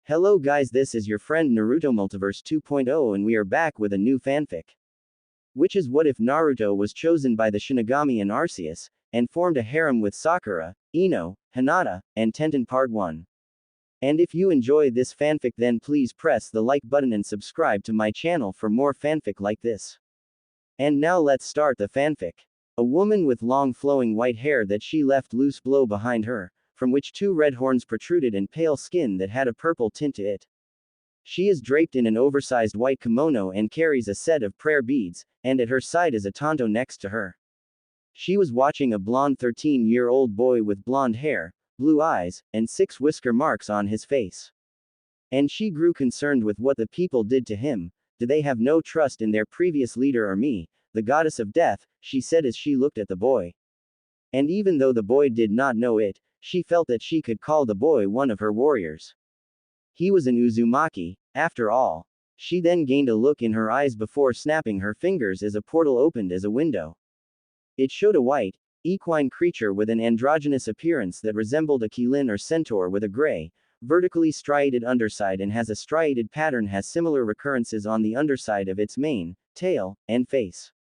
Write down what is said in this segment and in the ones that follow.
Hello guys, this is your friend Naruto Multiverse 2.0 and we are back with a new fanfic. Which is what if Naruto was chosen by the Shinigami and Arceus, and formed a harem with Sakura, Ino, Hinata, and Tenten Part 1. And if you enjoy this fanfic then please press the like button and subscribe to my channel for more fanfic like this. And now let's start the fanfic. A woman with long flowing white hair that she left loose below behind her, from which two red horns protruded and pale skin that had a purple tint to it. She is draped in an oversized white kimono and carries a set of prayer beads, and at her side is a tanto next to her. She was watching a blonde 13-year-old boy with blonde hair, blue eyes, and 6 whisker marks on his face. And she grew concerned with what the people did to him. Do they have no trust in their previous leader or me, the goddess of death, she said as she looked at the boy. And even though the boy did not know it, she felt that she could call the boy one of her warriors. He was an Uzumaki, after all. She then gained a look in her eyes before snapping her fingers as a portal opened as a window. It showed a white, equine creature with an androgynous appearance that resembled a Qilin or centaur with a gray, vertically striated underside and has a striated pattern has similar recurrences on the underside of its mane, tail, and face.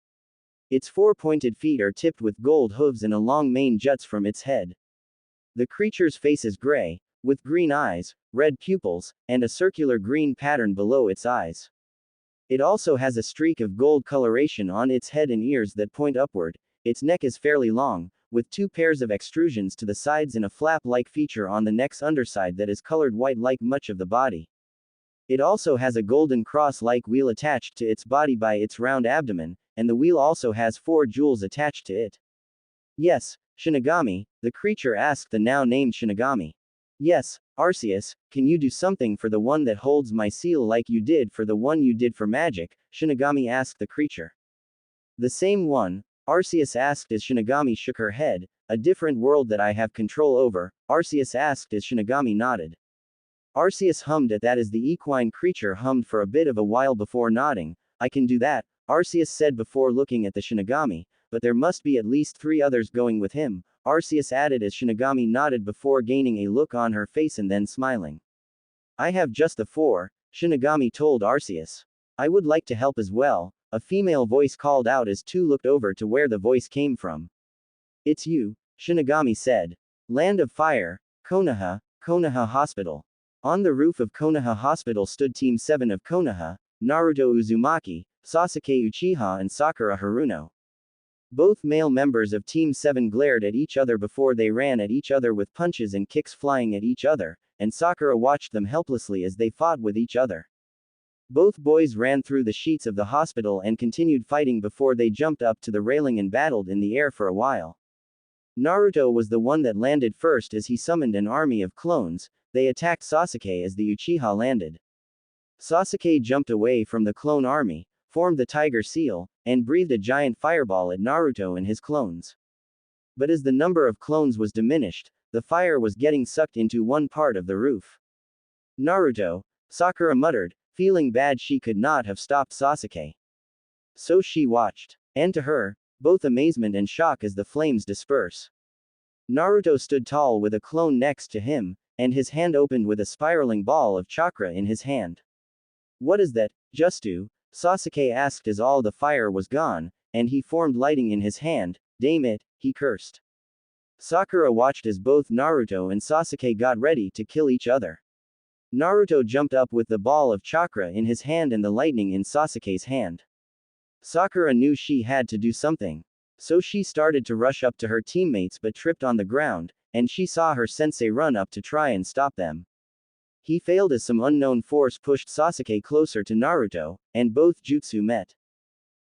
Its 4 pointed feet are tipped with gold hooves and a long mane juts from its head. The creature's face is gray, with green eyes, red pupils, and a circular green pattern below its eyes. It also has a streak of gold coloration on its head and ears that point upward. Its neck is fairly long, with 2 pairs of extrusions to the sides and a flap-like feature on the neck's underside that is colored white like much of the body. It also has a golden cross-like wheel attached to its body by its round abdomen, and the wheel also has 4 jewels attached to it. Yes, Shinigami, the creature asked the now-named Shinigami. Yes, Arceus, can you do something for the one that holds my seal like you did for the one you did for magic? Shinigami asked the creature. The same one, Arceus asked as Shinigami shook her head. A different world that I have control over, Arceus asked as Shinigami nodded. Arceus hummed at that as the equine creature hummed for a bit of a while before nodding. I can do that, Arceus said before looking at the Shinigami, but there must be at least 3 others going with him, Arceus added as Shinigami nodded before gaining a look on her face and then smiling. I have just the 4, Shinigami told Arceus. I would like to help as well, a female voice called out as 2 looked over to where the voice came from. It's you, Shinigami said. Land of Fire, Konoha Hospital. On the roof of Konoha Hospital stood Team 7 of Konoha, Naruto Uzumaki, Sasuke Uchiha and Sakura Haruno. Both male members of Team 7 glared at each other before they ran at each other with punches and kicks flying at each other, and Sakura watched them helplessly as they fought with each other. Both boys ran through the sheets of the hospital and continued fighting before they jumped up to the railing and battled in the air for a while. Naruto was the one that landed first as he summoned an army of clones. They attacked Sasuke as the Uchiha landed. Sasuke jumped away from the clone army, formed the tiger seal, and breathed a giant fireball at Naruto and his clones. But as the number of clones was diminished, the fire was getting sucked into one part of the roof. Naruto, Sakura muttered, feeling bad she could not have stopped Sasuke. So she watched. And to her, both amazement and shock as the flames disperse. Naruto stood tall with a clone next to him, and his hand opened with a spiraling ball of chakra in his hand. What is that, Justu? Sasuke asked as all the fire was gone, and he formed lighting in his hand. Damn it, he cursed. Sakura watched as both Naruto and Sasuke got ready to kill each other. Naruto jumped up with the ball of chakra in his hand and the lightning in Sasuke's hand. Sakura knew she had to do something. So she started to rush up to her teammates but tripped on the ground, and she saw her sensei run up to try and stop them. He failed as some unknown force pushed Sasuke closer to Naruto, and both jutsu met.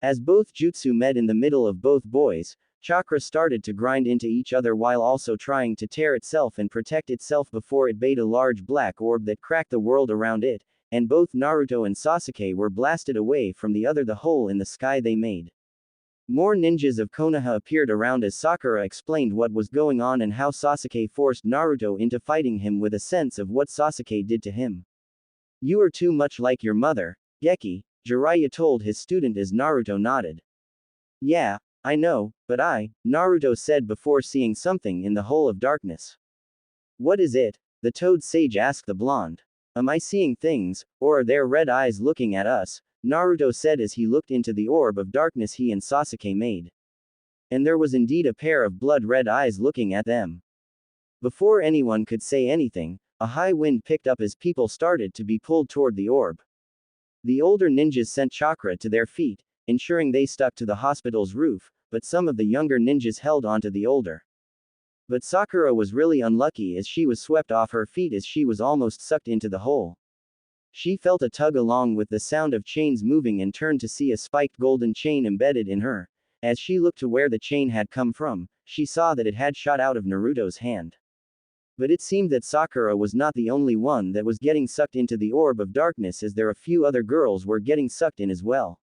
As both jutsu met in the middle of both boys, chakra started to grind into each other while also trying to tear itself and protect itself before it bade a large black orb that cracked the world around it, and both Naruto and Sasuke were blasted away from the other the hole in the sky they made. More ninjas of Konoha appeared around as Sakura explained what was going on and how Sasuke forced Naruto into fighting him with a sense of what Sasuke did to him. You are too much like your mother, Geki, Jiraiya told his student as Naruto nodded. Yeah, I know, but Naruto said before seeing something in the hole of darkness. What is it? The toad sage asked the blonde. Am I seeing things, or are there red eyes looking at us? Naruto said as he looked into the orb of darkness he and Sasuke made. And there was indeed a pair of blood-red eyes looking at them. Before anyone could say anything, a high wind picked up as people started to be pulled toward the orb. The older ninjas sent chakra to their feet, ensuring they stuck to the hospital's roof, but some of the younger ninjas held onto the older. But Sakura was really unlucky as she was swept off her feet as she was almost sucked into the hole. She felt a tug along with the sound of chains moving and turned to see a spiked golden chain embedded in her. As she looked to where the chain had come from, she saw that it had shot out of Naruto's hand. But it seemed that Sakura was not the only one that was getting sucked into the orb of darkness as there a few other girls were getting sucked in as well.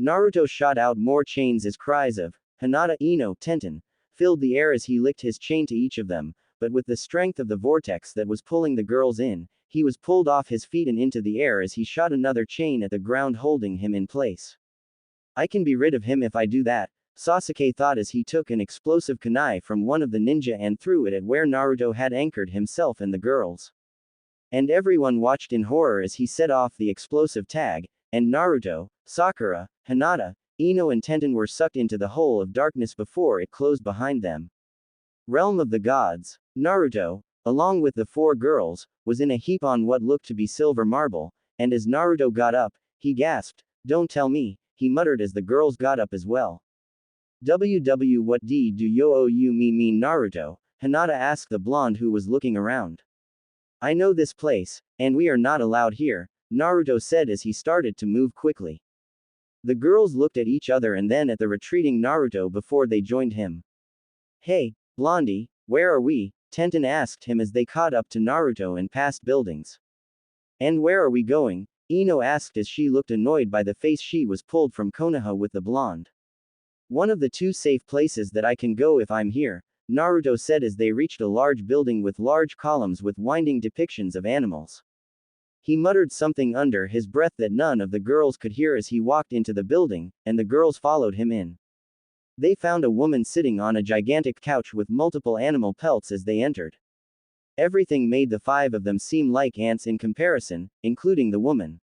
Naruto shot out more chains as cries of Hinata And Tenten filled the air as he licked his chain to each of them, but with the strength of the vortex that was pulling the girls in, he was pulled off his feet and into the air as he shot another chain at the ground holding him in place. I can be rid of him if I do that, Sasuke thought as he took an explosive kunai from one of the ninja and threw it at where Naruto had anchored himself and the girls. And everyone watched in horror as he set off the explosive tag, and Naruto, Sakura, Hinata, And Tenten were sucked into the hole of darkness before it closed behind them. Realm of the Gods. Naruto, along with the four girls, was in a heap on what looked to be silver marble, and as Naruto got up, he gasped, "Don't tell me," he muttered as the girls got up as well. "WW what do you mean Naruto?" Hinata asked the blonde who was looking around. "I know this place, and we are not allowed here," Naruto said as he started to move quickly. The girls looked at each other and then at the retreating Naruto before they joined him. "Hey, Blondie, where are we?" Tenten asked him as they caught up to Naruto and passed buildings. "And where are we going?" Ino asked as she looked annoyed by the face she was pulled from Konoha with the blonde. "One of the two safe places that I can go if I'm here," Naruto said as they reached a large building with large columns with winding depictions of animals. He muttered something under his breath that none of the girls could hear as he walked into the building, and the girls followed him in. They found a woman sitting on a gigantic couch with multiple animal pelts as they entered. Everything made the five of them seem like ants in comparison, including the woman.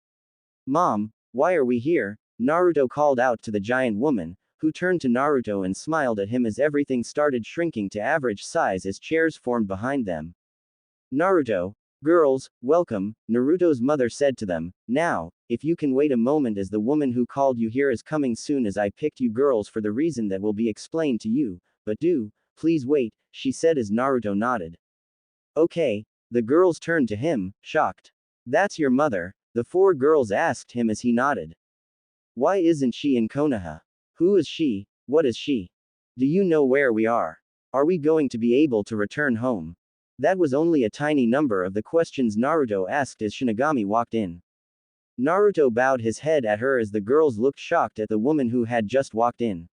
"Mom, why are we here?" Naruto called out to the giant woman, who turned to Naruto and smiled at him as everything started shrinking to average size as chairs formed behind them. "Naruto, girls, welcome," Naruto's mother said to them. "Now, if you can wait a moment as the woman who called you here is coming soon as I picked you girls for the reason that will be explained to you, but please wait," she said as Naruto nodded. "Okay," the girls turned to him, shocked. "That's your mother?" the four girls asked him as he nodded. "Why isn't she in Konoha? Who is she? What is she? Do you know where we are? Are we going to be able to return home?" That was only a tiny number of the questions Naruto asked as Shinigami walked in. Naruto bowed his head at her as the girls looked shocked at the woman who had just walked in.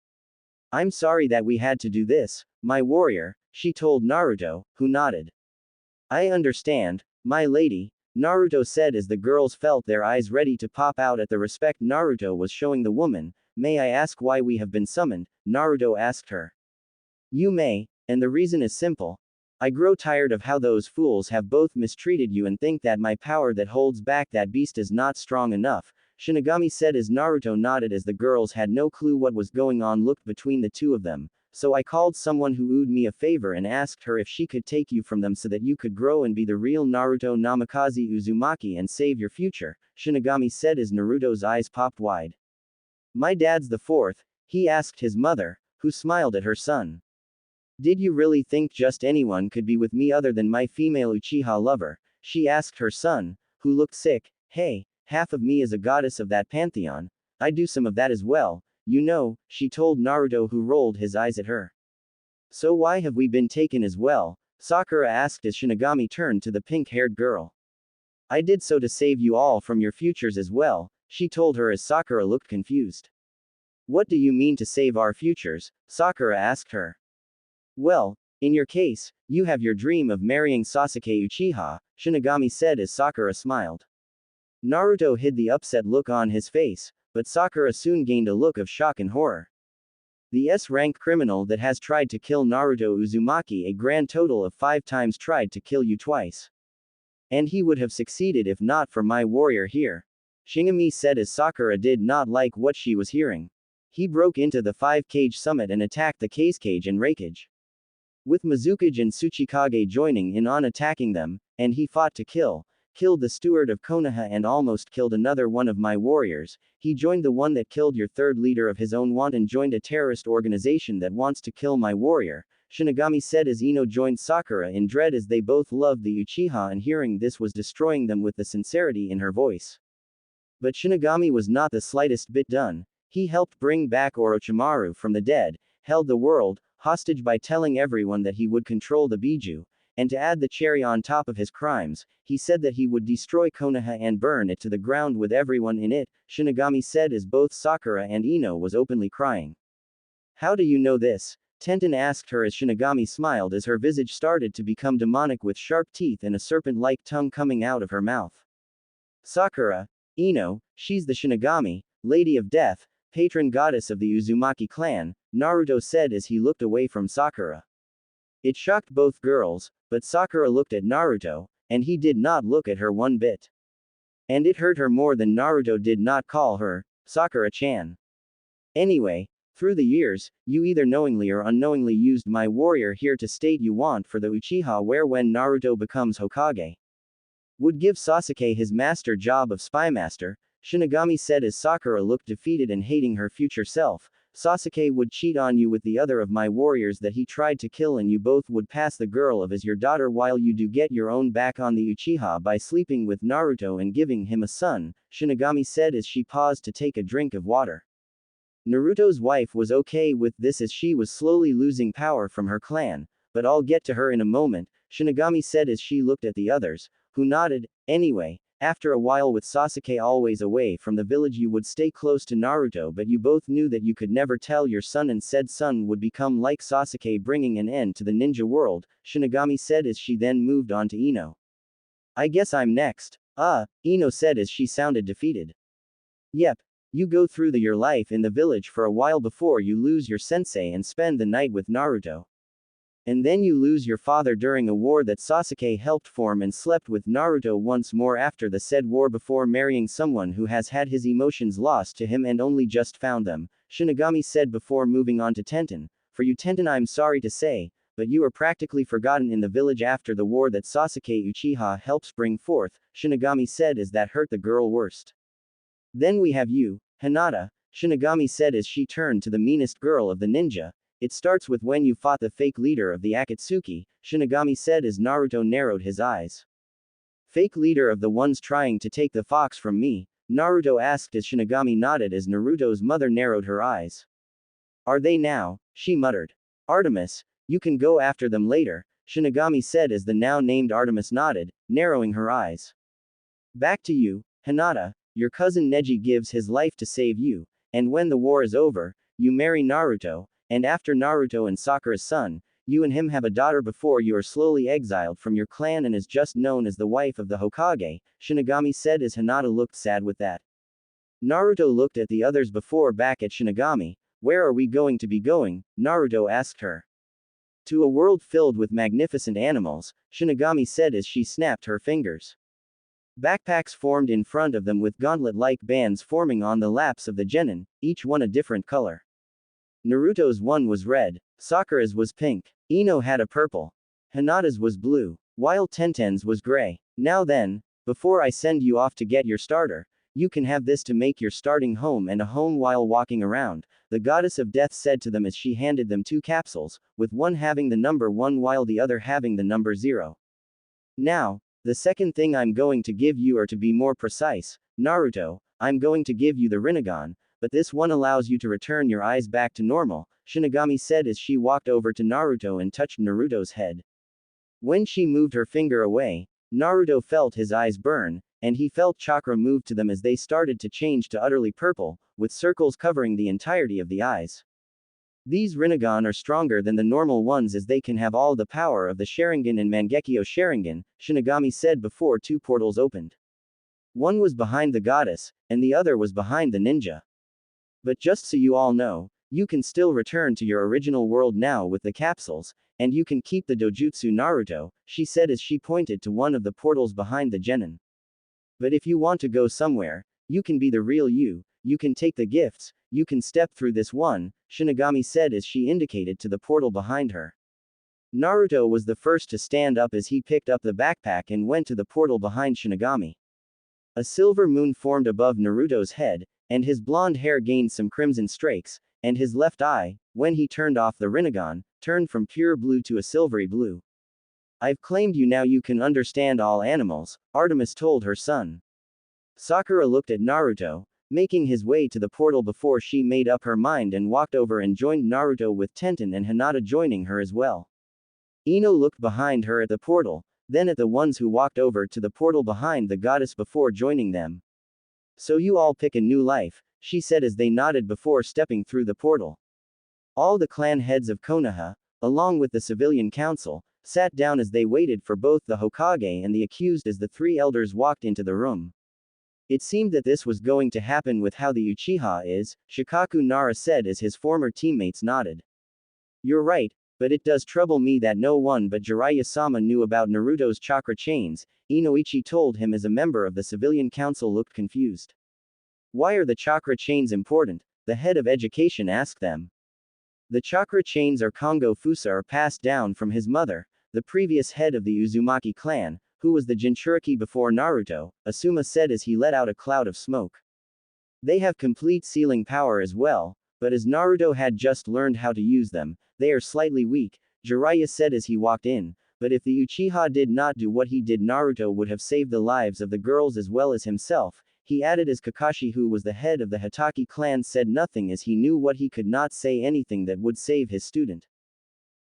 "I'm sorry that we had to do this, my warrior," she told Naruto, who nodded. "I understand, my lady," Naruto said as the girls felt their eyes ready to pop out at the respect Naruto was showing the woman. "May I ask why we have been summoned?" Naruto asked her. "You may, and the reason is simple. I grow tired of how those fools have both mistreated you and think that my power that holds back that beast is not strong enough," Shinigami said as Naruto nodded as the girls had no clue what was going on looked between the two of them. "So I called someone who owed me a favor and asked her if she could take you from them so that you could grow and be the real Naruto Namikaze Uzumaki and save your future," Shinigami said as Naruto's eyes popped wide. "My dad's the fourth," he asked his mother, who smiled at her son. "Did you really think just anyone could be with me other than my female Uchiha lover?" she asked her son, who looked sick. "Hey, half of me is a goddess of that pantheon. I do some of that as well, you know," she told Naruto, who rolled his eyes at her. "So why have we been taken as well?" Sakura asked as Shinigami turned to the pink-haired girl. "I did so to save you all from your futures as well," she told her as Sakura looked confused. "What do you mean to save our futures?" Sakura asked her. "Well, in your case, you have your dream of marrying Sasuke Uchiha," Shinigami said as Sakura smiled. Naruto hid the upset look on his face, but Sakura soon gained a look of shock and horror. The S-rank criminal that has tried to kill Naruto Uzumaki a grand total of 5 times tried to kill you twice. And he would have succeeded if not for my warrior here. Shinigami said as Sakura did not like what she was hearing. He broke into the 5-cage summit and attacked the Kazekage and Reikage. With Mizukage and Tsuchikage joining in on attacking them, and he fought to killed the steward of Konoha and almost killed another one of my warriors. He joined the one that killed your third leader of his own want and joined a terrorist organization that wants to kill my warrior, Shinigami said as Ino joined Sakura in dread as they both loved the Uchiha, and hearing this was destroying them with the sincerity in her voice. But Shinigami was not the slightest bit done. He helped bring back Orochimaru from the dead, held the world hostage by telling everyone that he would control the Biju, and to add the cherry on top of his crimes, he said that he would destroy Konoha and burn it to the ground with everyone in it, Shinigami said as both Sakura and Ino was openly crying. How do you know this? Tenten asked her as Shinigami smiled as her visage started to become demonic with sharp teeth and a serpent-like tongue coming out of her mouth. Sakura, Ino, she's the Shinigami, Lady of Death, patron goddess of the Uzumaki clan, Naruto said as he looked away from Sakura. It shocked both girls, but Sakura looked at Naruto, and he did not look at her one bit. And it hurt her more than Naruto did not call her Sakura-chan. Anyway, through the years, you either knowingly or unknowingly used my warrior here to state you want for the Uchiha, where when Naruto becomes Hokage, would give Sasuke his master job of spymaster, Shinigami said as Sakura looked defeated and hating her future self. Sasuke would cheat on you with the other of my warriors that he tried to kill, and you both would pass the girl of as your daughter while you do get your own back on the Uchiha by sleeping with Naruto and giving him a son, Shinigami said as she paused to take a drink of water. Naruto's wife was okay with this as she was slowly losing power from her clan, but I'll get to her in a moment, Shinigami said as she looked at the others, who nodded. Anyway, after a while with Sasuke always away from the village you would stay close to Naruto, but you both knew that you could never tell your son and said son would become like Sasuke, bringing an end to the ninja world, Shinigami said as she then moved on to Ino. I guess I'm next. Ino said as she sounded defeated. Yep. You go through your life in the village for a while before you lose your sensei and spend the night with Naruto. And then you lose your father during a war that Sasuke helped form and slept with Naruto once more after the said war before marrying someone who has had his emotions lost to him and only just found them, Shinigami said before moving on to Tenten. For you Tenten, I'm sorry to say, but you are practically forgotten in the village after the war that Sasuke Uchiha helps bring forth, Shinigami said as that hurt the girl worst. Then we have you, Hinata, Shinigami said as she turned to the meanest girl of the ninja. It starts with when you fought the fake leader of the Akatsuki, Shinigami said as Naruto narrowed his eyes. Fake leader of the ones trying to take the fox from me, Naruto asked as Shinigami nodded as Naruto's mother narrowed her eyes. Are they now? She muttered. Artemis, you can go after them later, Shinigami said as the now named Artemis nodded, narrowing her eyes. Back to you, Hinata, your cousin Neji gives his life to save you, and when the war is over, you marry Naruto. And after Naruto and Sakura's son, you and him have a daughter before you are slowly exiled from your clan and is just known as the wife of the Hokage, Shinigami said as Hinata looked sad with that. Naruto looked at the others before back at Shinigami. Where are we going to be going? Naruto asked her. To a world filled with magnificent animals, Shinigami said as she snapped her fingers. Backpacks formed in front of them with gauntlet-like bands forming on the laps of the genin, each one a different color. Naruto's one was red, Sakura's was pink, Ino had a purple, Hinata's was blue, while Tenten's was gray. Now then, before I send you off to get your starter, you can have this to make your starting home and a home while walking around, the goddess of death said to them as she handed them 2 capsules, with one having the number 1 while the other having the number 0. Now, the second thing I'm going to give you, or to be more precise, Naruto, I'm going to give you the Rinnegan, but this one allows you to return your eyes back to normal, Shinigami said as she walked over to Naruto and touched Naruto's head. When she moved her finger away, Naruto felt his eyes burn, and he felt chakra move to them as they started to change to utterly purple, with circles covering the entirety of the eyes. These Rinnegan are stronger than the normal ones as they can have all the power of the Sharingan and Mangekyo Sharingan, Shinigami said before 2 portals opened. One was behind the goddess, and the other was behind the ninja. But just so you all know, you can still return to your original world now with the capsules, and you can keep the dojutsu Naruto, she said as she pointed to one of the portals behind the genin. But if you want to go somewhere, you can be the real you can take the gifts, you can step through this one, Shinigami said as she indicated to the portal behind her. Naruto was the first to stand up as he picked up the backpack and went to the portal behind Shinigami. A silver moon formed above Naruto's head, and his blonde hair gained some crimson streaks, and his left eye, when he turned off the Rinnegan, turned from pure blue to a silvery blue. I've claimed you, now you can understand all animals, Artemis told her son. Sakura looked at Naruto, making his way to the portal before she made up her mind and walked over and joined Naruto with Tenten and Hinata joining her as well. Ino looked behind her at the portal, then at the ones who walked over to the portal behind the goddess before joining them. So you all pick a new life, she said as they nodded before stepping through the portal. All the clan heads of Konoha, along with the civilian council, sat down as they waited for both the Hokage and the accused as the three elders walked into the room. It seemed that this was going to happen with how the Uchiha is, Shikaku Nara said as his former teammates nodded. You're right, but it does trouble me that no one but Jiraiya-sama knew about Naruto's chakra chains, Inoichi told him as a member of the civilian council looked confused. Why are the chakra chains important? The head of education asked them. The chakra chains or Kongo Fusa are passed down from his mother, the previous head of the Uzumaki clan, who was the Jinchuriki before Naruto, Asuma said as he let out a cloud of smoke. They have complete sealing power as well, but as Naruto had just learned how to use them, they are slightly weak, Jiraiya said as he walked in, but if the Uchiha did not do what he did, Naruto would have saved the lives of the girls as well as himself, he added as Kakashi, who was the head of the Hatake clan, said nothing as he knew what he could not say anything that would save his student.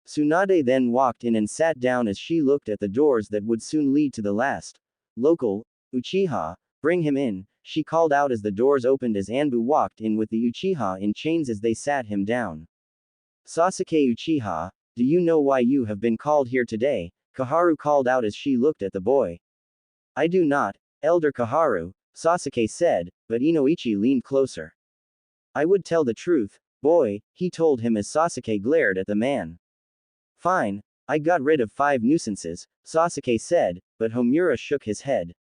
Tsunade then walked in and sat down as she looked at the doors that would soon lead to the last local Uchiha. Bring him in, she called out as the doors opened as Anbu walked in with the Uchiha in chains as they sat him down. Sasuke Uchiha, do you know why you have been called here today? Kaharu called out as she looked at the boy. I do not, Elder Kaharu, Sasuke said, but Inoichi leaned closer. I would tell the truth, boy, he told him as Sasuke glared at the man. Fine, I got rid of 5 nuisances, Sasuke said, but Homura shook his head.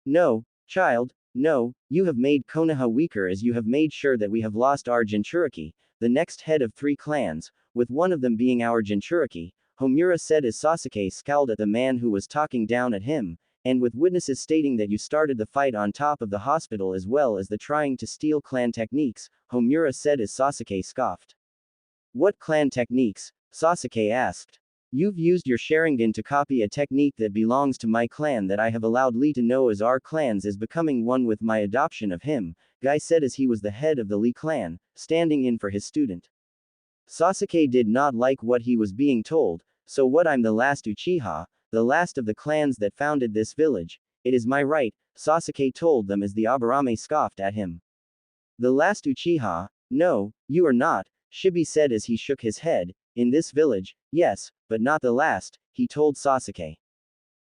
No, child, no, you have made Konoha weaker as you have made sure that we have lost our Jinchuriki, the next head of 3 clans, with one of them being our Jinchuriki, Homura said as Sasuke scowled at the man who was talking down at him, and with witnesses stating that you started the fight on top of the hospital as well as the trying to steal clan techniques, Homura said as Sasuke scoffed. What clan techniques? Sasuke asked. You've used your Sharingan to copy a technique that belongs to my clan that I have allowed Lee to know as our clans is becoming one with my adoption of him, Guy said as he was the head of the Lee clan, standing in for his student. Sasuke did not like what he was being told, so what, I'm the last Uchiha, the last of the clans that founded this village, it is my right, Sasuke told them as the Aburame scoffed at him. The last Uchiha? No, you are not, Shibi said as he shook his head. In this village, yes, but not the last, he told Sasuke.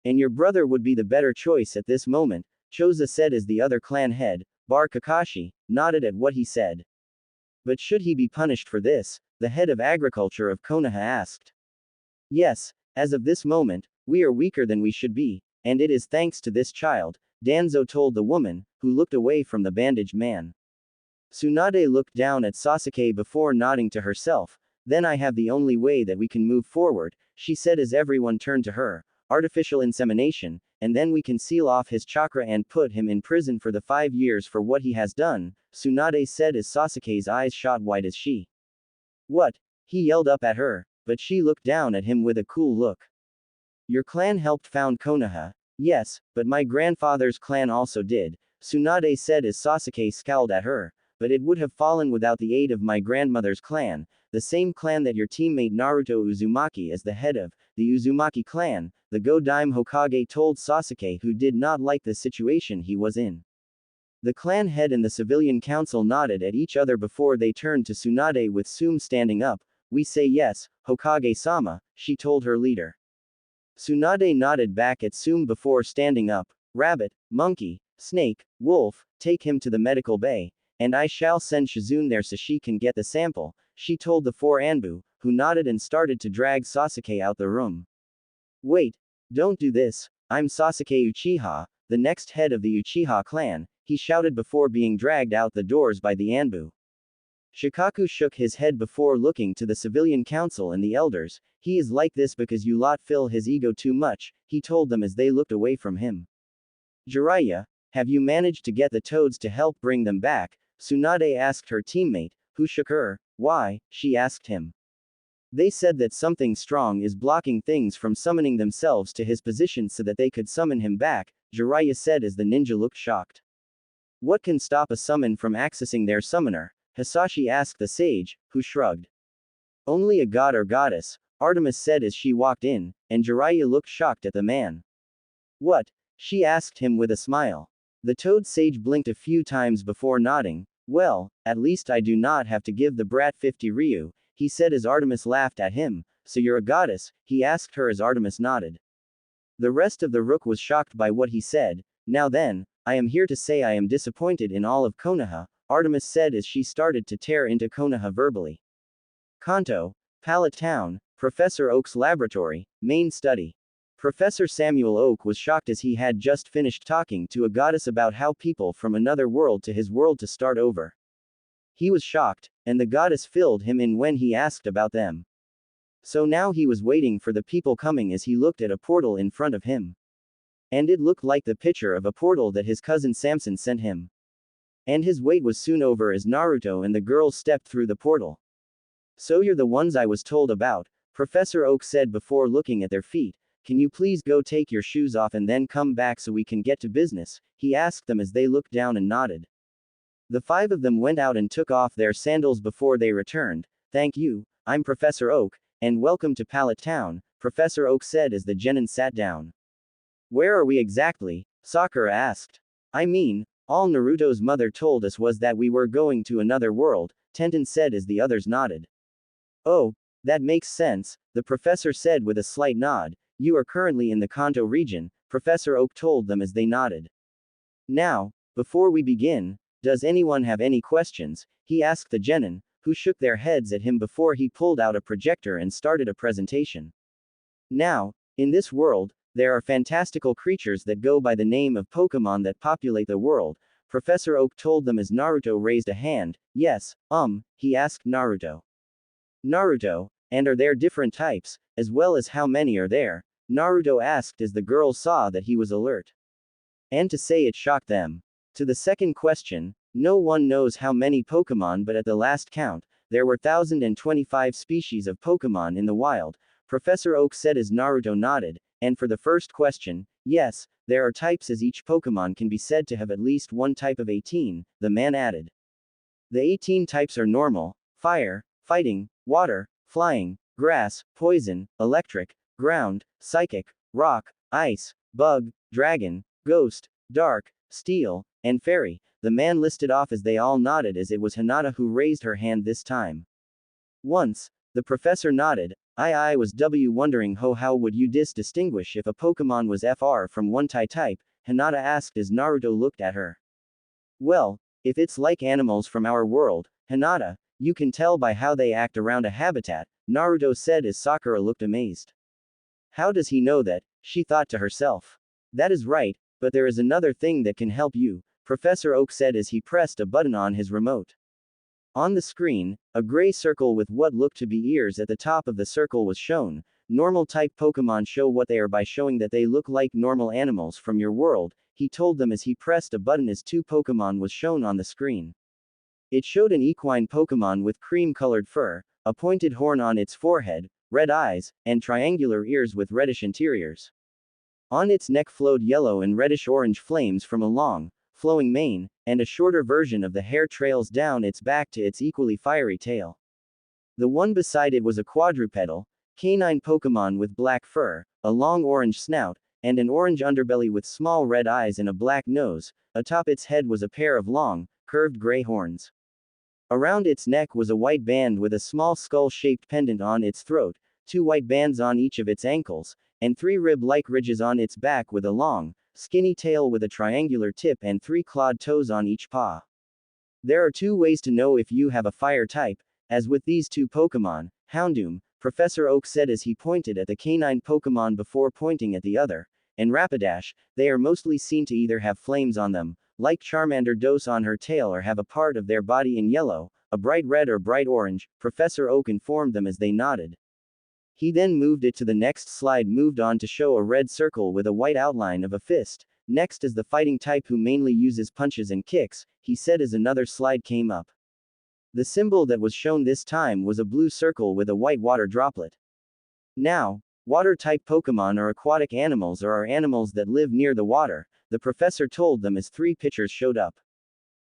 And your brother would be the better choice at this moment, Choza said as the other clan head, Bar Kakashi, nodded at what he said. But should he be punished for this? The head of agriculture of Konoha asked. Yes, as of this moment, we are weaker than we should be, and it is thanks to this child, Danzo told the woman, who looked away from the bandaged man. Tsunade looked down at Sasuke before nodding to herself. Then I have the only way that we can move forward, she said as everyone turned to her, artificial insemination, and then we can seal off his chakra and put him in prison for the 5 years for what he has done, Tsunade said as Sasuke's eyes shot wide as she. What? He yelled up at her, but she looked down at him with a cool look. Your clan helped found Konoha. Yes, but my grandfather's clan also did, Tsunade said as Sasuke scowled at her, but it would have fallen without the aid of my grandmother's clan, the same clan that your teammate Naruto Uzumaki is the head of, the Uzumaki clan, the Go-Daime Hokage told Sasuke, who did not like the situation he was in. The clan head and the civilian council nodded at each other before they turned to Tsunade with Sume standing up. We say yes, Hokage-sama, she told her leader. Tsunade nodded back at Sume before standing up. Rabbit, monkey, snake, wolf, take him to the medical bay, and I shall send Shizune there so she can get the sample, she told the 4 Anbu, who nodded and started to drag Sasuke out the room. Wait, don't do this, I'm Sasuke Uchiha, the next head of the Uchiha clan, he shouted before being dragged out the doors by the Anbu. Shikaku shook his head before looking to the civilian council and the elders. He is like this because you lot fill his ego too much, he told them as they looked away from him. Jiraiya, have you managed to get the toads to help bring them back? Tsunade asked her teammate, who shook her. Why? She asked him. They said that something strong is blocking things from summoning themselves to his position so that they could summon him back, Jiraiya said as the ninja looked shocked. What can stop a summon from accessing their summoner? Hisashi asked the sage, who shrugged. Only a god or goddess, Artemis said as she walked in, and Jiraiya looked shocked at the man. What? She asked him with a smile. The toad sage blinked a few times before nodding. Well, at least I do not have to give the brat 50 ryu, he said as Artemis laughed at him. So you're a goddess? He asked her as Artemis nodded. The rest of the rook was shocked by what he said. Now then, I am here to say I am disappointed in all of Konoha, Artemis said as she started to tear into Konoha verbally. Kanto, Pallet Town, Professor Oak's laboratory, main study. Professor Samuel Oak was shocked as he had just finished talking to a goddess about how people from another world to his world to start over. He was shocked, and the goddess filled him in when he asked about them. So now he was waiting for the people coming as he looked at a portal in front of him. And it looked like the picture of a portal that his cousin Samson sent him. And his wait was soon over as Naruto and the girls stepped through the portal. So you're the ones I was told about, Professor Oak said before looking at their feet. Can you please go take your shoes off and then come back so we can get to business? He asked them as they looked down and nodded. The five of them went out and took off their sandals before they returned. Thank you, I'm Professor Oak, and welcome to Pallet Town, Professor Oak said as the genin sat down. Where are we exactly? Sakura asked. I mean, all Naruto's mother told us was that we were going to another world, Tenten said as the others nodded. Oh, that makes sense, the professor said with a slight nod. You are currently in the Kanto region, Professor Oak told them as they nodded. Now, before we begin, does anyone have any questions? He asked the genin, who shook their heads at him before he pulled out a projector and started a presentation. Now, in this world, there are fantastical creatures that go by the name of Pokemon that populate the world, Professor Oak told them as Naruto raised a hand. Yes, he asked Naruto. Naruto, and are there different types, as well as how many are there? Naruto asked as the girls saw that he was alert. And to say it shocked them. To the second question, no one knows how many Pokemon, but at the last count, there were 1,025 species of Pokemon in the wild, Professor Oak said as Naruto nodded. And for the first question, yes, there are types as each Pokemon can be said to have at least one type of 18, the man added. The 18 types are normal, fire, fighting, water, flying, grass, poison, electric, ground, psychic, rock, ice, bug, dragon, ghost, dark, steel, and fairy. The man listed off as they all nodded as it was Hinata who raised her hand this time. Once, the professor nodded. I was wondering how would you distinguish if a Pokemon was FR from one type, Hinata asked as Naruto looked at her. Well, if it's like animals from our world, Hinata, you can tell by how they act around a habitat, Naruto said as Sakura looked amazed. How does he know that? She thought to herself. That is right, but there is another thing that can help you, Professor Oak said as he pressed a button on his remote. On the screen, a gray circle with what looked to be ears at the top of the circle was shown. Normal type Pokemon show what they are by showing that they look like normal animals from your world, he told them as he pressed a button as two Pokemon was shown on the screen. It showed an equine Pokemon with cream-colored fur, a pointed horn on its forehead, red eyes, and triangular ears with reddish interiors. On its neck flowed yellow and reddish-orange flames from a long, flowing mane, and a shorter version of the hair trails down its back to its equally fiery tail. The one beside it was a quadrupedal, canine Pokemon with black fur, a long orange snout, and an orange underbelly with small red eyes and a black nose. Atop its head was a pair of long, curved gray horns. Around its neck was a white band with a small skull-shaped pendant on its throat, two white bands on each of its ankles, and three rib-like ridges on its back with a long, skinny tail with a triangular tip and three clawed toes on each paw. There are two ways to know if you have a fire type, as with these two Pokemon, Houndoom, Professor Oak said as he pointed at the canine Pokemon before pointing at the other. And Rapidash, they are mostly seen to either have flames on them, like Charmander does on her tail, or have a part of their body in yellow, a bright red or bright orange, Professor Oak informed them as they nodded. He then moved it to the next slide, moved on to show a red circle with a white outline of a fist. Next is the fighting type who mainly uses punches and kicks, he said as another slide came up. The symbol that was shown this time was a blue circle with a white water droplet. Now, water-type Pokemon are aquatic animals or are animals that live near the water, the professor told them as 3 pictures showed up.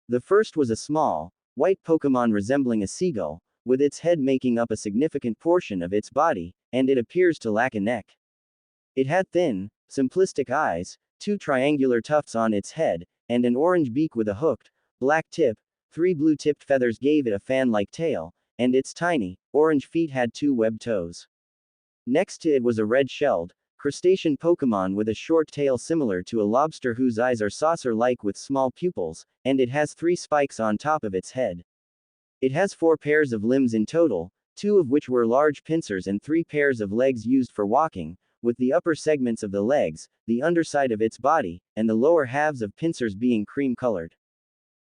The first was a small, white Pokemon resembling a seagull, with its head making up a significant portion of its body, and it appears to lack a neck. It had thin, simplistic eyes, 2 triangular tufts on its head, and an orange beak with a hooked, black tip. 3 blue-tipped feathers gave it a fan-like tail, and its tiny, orange feet had 2 webbed toes. Next to it was a red-shelled, crustacean Pokemon with a short tail similar to a lobster whose eyes are saucer-like with small pupils, and it has 3 spikes on top of its head. It has 4 pairs of limbs in total, 2 of which were large pincers and 3 pairs of legs used for walking, with the upper segments of the legs, the underside of its body, and the lower halves of pincers being cream-colored.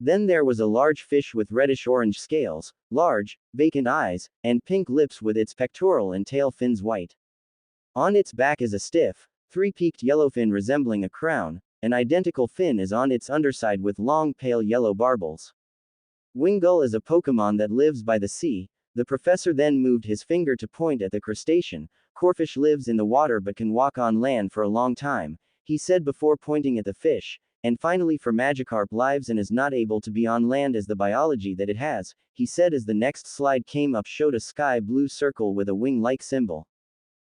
Then there was a large fish with reddish-orange scales, large, vacant eyes, and pink lips with its pectoral and tail fins white. On its back is a stiff, 3-peaked yellow fin resembling a crown, an identical fin is on its underside with long pale yellow barbels. Wingull is a Pokemon that lives by the sea, the professor then moved his finger to point at the crustacean. Corfish lives in the water but can walk on land for a long time, he said before pointing at the fish. And finally for Magikarp lives and is not able to be on land as the biology that it has, he said as the next slide came up showed a sky blue circle with a wing-like symbol.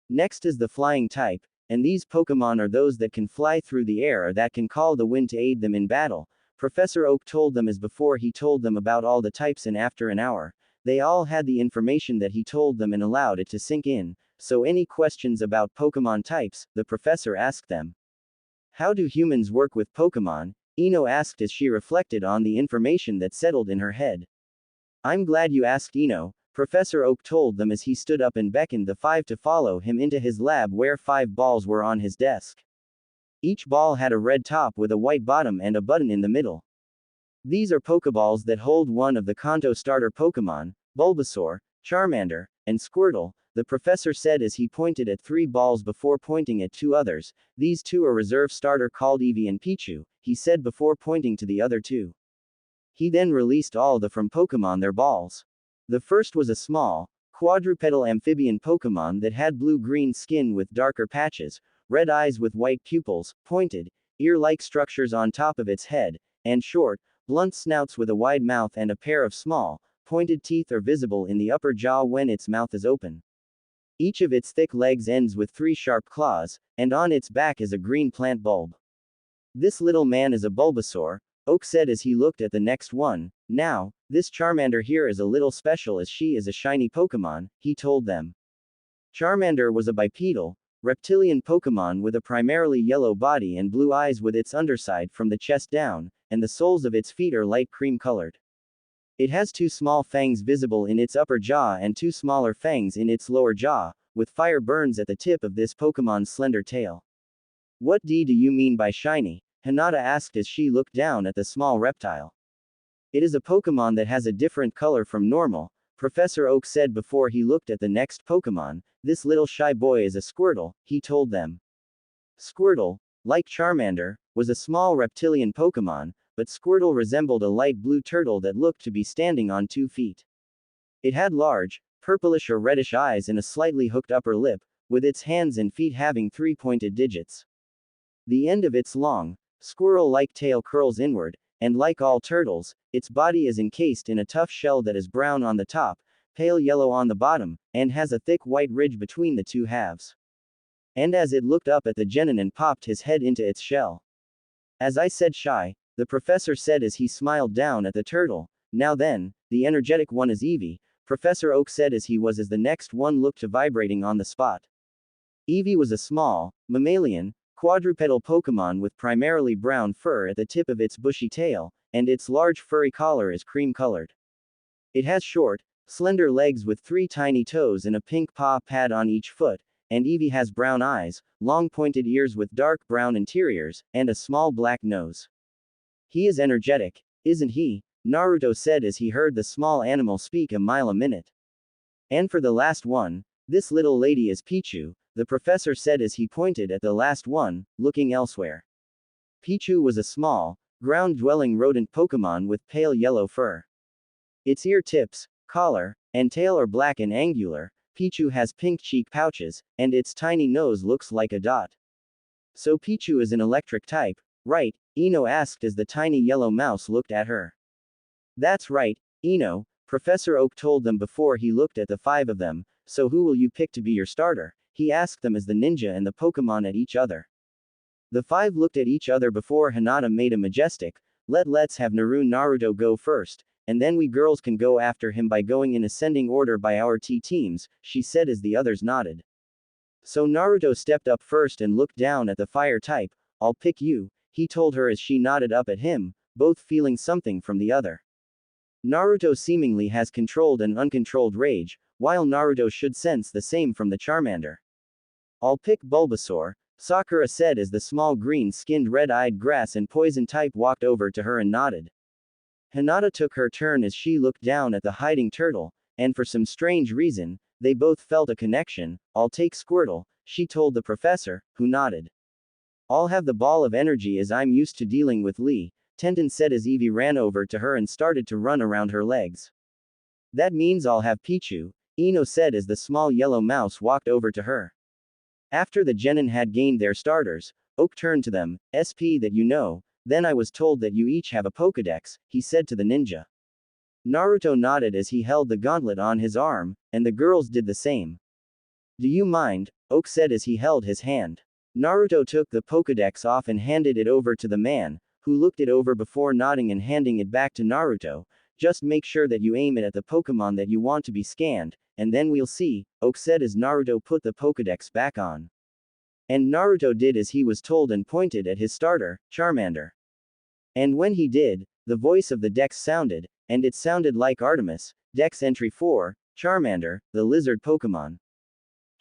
Next is the flying type, and these Pokemon are those that can fly through the air or that can call the wind to aid them in battle. Professor Oak told them as before he told them about all the types, and after an hour, they all had the information that he told them and allowed it to sink in. So any questions about Pokemon types, the professor asked them. How do humans work with Pokemon? Ino asked as she reflected on the information that settled in her head. I'm glad you asked, Ino, Professor Oak told them as he stood up and beckoned the 5 to follow him into his lab where 5 balls were on his desk. Each ball had a red top with a white bottom and a button in the middle. These are Pokeballs that hold one of the Kanto starter Pokemon, Bulbasaur, Charmander, and Squirtle, the professor said as he pointed at 3 balls before pointing at 2 others. These 2 are reserve starter called Eevee and Pichu, he said before pointing to the other 2. He then released all the from Pokemon their balls. The first was a small, quadrupedal amphibian Pokemon that had blue-green skin with darker patches, red eyes with white pupils, pointed, ear-like structures on top of its head, and short, blunt snouts with a wide mouth, and a pair of small, pointed teeth are visible in the upper jaw when its mouth is open. Each of its thick legs ends with 3 sharp claws, and on its back is a green plant bulb. This little man is a Bulbasaur, Oak said as he looked at the next one. Now, this Charmander here is a little special as she is a shiny Pokemon, he told them. Charmander was a bipedal, reptilian Pokemon with a primarily yellow body and blue eyes with its underside from the chest down, and the soles of its feet are light cream colored. It has 2 small fangs visible in its upper jaw and 2 smaller fangs in its lower jaw, with fire burns at the tip of this Pokemon's slender tail. What do you mean by shiny? Hinata asked as she looked down at the small reptile. It is a Pokemon that has a different color from normal, Professor Oak said before he looked at the next Pokemon. This little shy boy is a Squirtle, he told them. Squirtle, like Charmander, was a small reptilian Pokemon, but Squirtle resembled a light blue turtle that looked to be standing on 2 feet. It had large, purplish or reddish eyes and a slightly hooked upper lip, with its hands and feet having 3 pointed digits. The end of its long, squirrel-like tail curls inward, and like all turtles, its body is encased in a tough shell that is brown on the top, pale yellow on the bottom, and has a thick white ridge between the 2 halves. And as it looked up at the Genin and popped his head into its shell. As I said, shy, the professor said as he smiled down at the turtle. Now then, the energetic one is Eevee, Professor Oak said as he was as the next one looked to vibrating on the spot. Eevee was a small, mammalian, quadrupedal Pokemon with primarily brown fur at the tip of its bushy tail, and its large furry collar is cream-colored. It has short, slender legs with 3 tiny toes and a pink paw pad on each foot, and Eevee has brown eyes, long pointed ears with dark brown interiors, and a small black nose. He is energetic, isn't he? Naruto said as he heard the small animal speak a mile a minute. And for the last one, this little lady is Pichu, the professor said as he pointed at the last one, looking elsewhere. Pichu was a small, ground-dwelling rodent Pokemon with pale yellow fur. Its ear tips, collar, and tail are black and angular. Pichu has pink cheek pouches, and its tiny nose looks like a dot. So Pichu is an electric type, right? Ino asked as the tiny yellow mouse looked at her. That's right, Ino, Professor Oak told them before he looked at the 5 of them. So who will you pick to be your starter? He asked them as the ninja and the Pokemon at each other. The 5 looked at each other before Hinata made a majestic, let's have Naruto go first, and then we girls can go after him by going in ascending order by our teams, she said as the others nodded. So Naruto stepped up first and looked down at the fire type. I'll pick you, he told her as she nodded up at him, both feeling something from the other. Naruto seemingly has controlled and uncontrolled rage, while Naruto should sense the same from the Charmander. I'll pick Bulbasaur, Sakura said as the small green-skinned red-eyed grass and poison type walked over to her and nodded. Hinata took her turn as she looked down at the hiding turtle, and for some strange reason, they both felt a connection. I'll take Squirtle, she told the professor, who nodded. I'll have the ball of energy as I'm used to dealing with Lee, Tenten said as Eevee ran over to her and started to run around her legs. That means I'll have Pichu, Ino said as the small yellow mouse walked over to her. After the genin had gained their starters, Oak turned to them, SP that you know, then I was told that you each have a Pokédex, he said to the ninja. Naruto nodded as he held the gauntlet on his arm, and the girls did the same. Do you mind? Oak said as he held his hand. Naruto took the Pokédex off and handed it over to the man, who looked it over before nodding and handing it back to Naruto. Just make sure that you aim it at the Pokemon that you want to be scanned, and then we'll see, Oak said as Naruto put the Pokédex back on. And Naruto did as he was told and pointed at his starter, Charmander. And when he did, the voice of the Dex sounded, and it sounded like Artemis. Dex Entry 4, Charmander, the lizard Pokemon.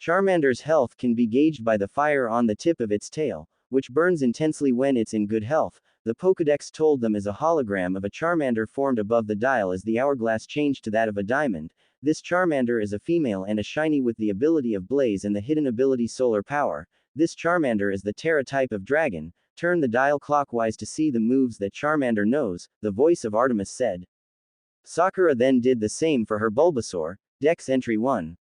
Charmander's health can be gauged by the fire on the tip of its tail, which burns intensely when it's in good health. The Pokédex told them as a hologram of a Charmander formed above the dial as the hourglass changed to that of a diamond. This Charmander is a female and a shiny with the ability of Blaze and the hidden ability Solar Power. This Charmander is the Terra type of dragon. Turn the dial clockwise to see the moves that Charmander knows, the voice of Artemis said. Sakura then did the same for her Bulbasaur, Dex Entry 1.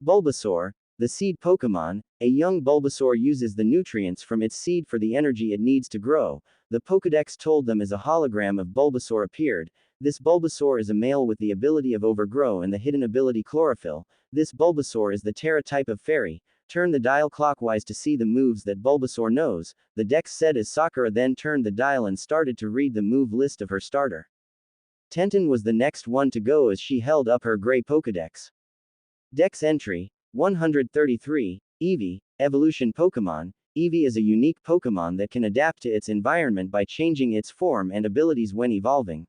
Bulbasaur, the seed Pokemon, a young Bulbasaur uses the nutrients from its seed for the energy it needs to grow. The Pokédex told them as a hologram of Bulbasaur appeared. This Bulbasaur is a male with the ability of Overgrow and the hidden ability Chlorophyll. This Bulbasaur is the Terra type of fairy. Turn the dial clockwise to see the moves that Bulbasaur knows, the Dex said as Sakura then turned the dial and started to read the move list of her starter. Tenten was the next one to go as she held up her gray Pokédex. Dex Entry 133, Eevee, Evolution Pokemon. Eevee is a unique Pokemon that can adapt to its environment by changing its form and abilities when evolving.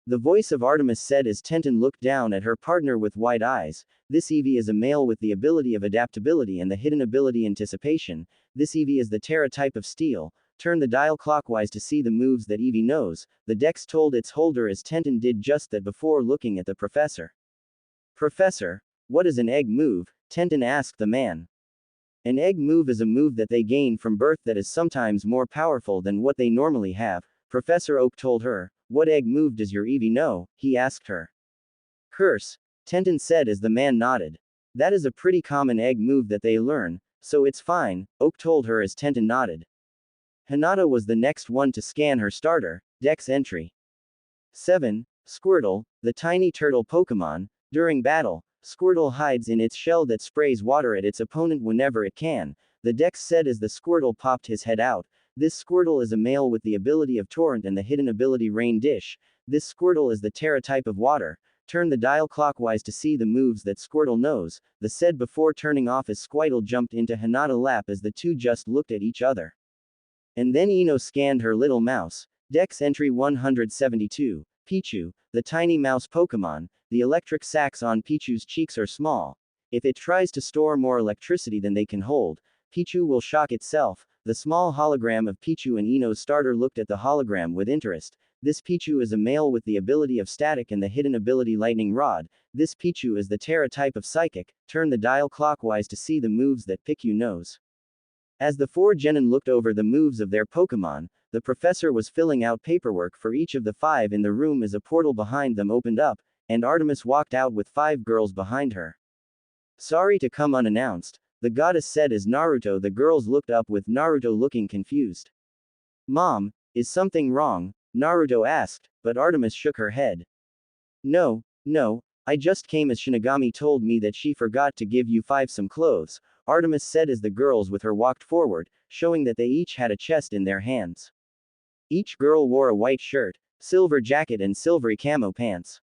The voice of Artemis said as Tenten looked down at her partner with wide eyes. This Eevee is a male with the ability of adaptability and the hidden ability Anticipation. This Eevee is the Terra type of Steel. Turn the dial clockwise to see the moves that Eevee knows, the Dex told its holder as Tenten did just that before looking at the professor. Professor, what is an egg move? Tenten asked the man. An egg move is a move that they gain from birth that is sometimes more powerful than what they normally have, Professor Oak told her. What egg move does your Eevee know? He asked her. Curse, Tenten said as the man nodded. That is a pretty common egg move that they learn, so it's fine, Oak told her as Tenten nodded. Hinata was the next one to scan her starter, Dex Entry 7, Squirtle, the tiny turtle Pokemon. During battle, Squirtle hides in its shell that sprays water at its opponent whenever it can, the Dex said as the Squirtle popped his head out. This Squirtle is a male with the ability of Torrent and the hidden ability Rain Dish. This Squirtle is the Terra type of water. Turn the dial clockwise to see the moves that Squirtle knows, the said before turning off as Squirtle jumped into Hinata's lap as the two just looked at each other. And then Ino scanned her little mouse. Dex Entry 172, Pichu, the tiny mouse Pokemon. The electric sacs on Pichu's cheeks are small. If it tries to store more electricity than they can hold, Pichu will shock itself. The small hologram of Pichu and Ino's starter looked at the hologram with interest. This Pichu is a male with the ability of Static and the hidden ability Lightning Rod. This Pichu is the Terra type of Psychic. Turn the dial clockwise to see the moves that Pichu knows. As the four genin looked over the moves of their Pokemon, the professor was filling out paperwork for each of the five in the room as a portal behind them opened up, and Artemis walked out with 5 girls behind her. Sorry to come unannounced, the goddess said as Naruto. The girls looked up with Naruto looking confused. Mom, is something wrong? Naruto asked, but Artemis shook her head. No, I just came as Shinigami told me that she forgot to give you 5 some clothes, Artemis said as the girls with her walked forward, showing that they each had a chest in their hands. Each girl wore a white shirt, silver jacket and silvery camo pants.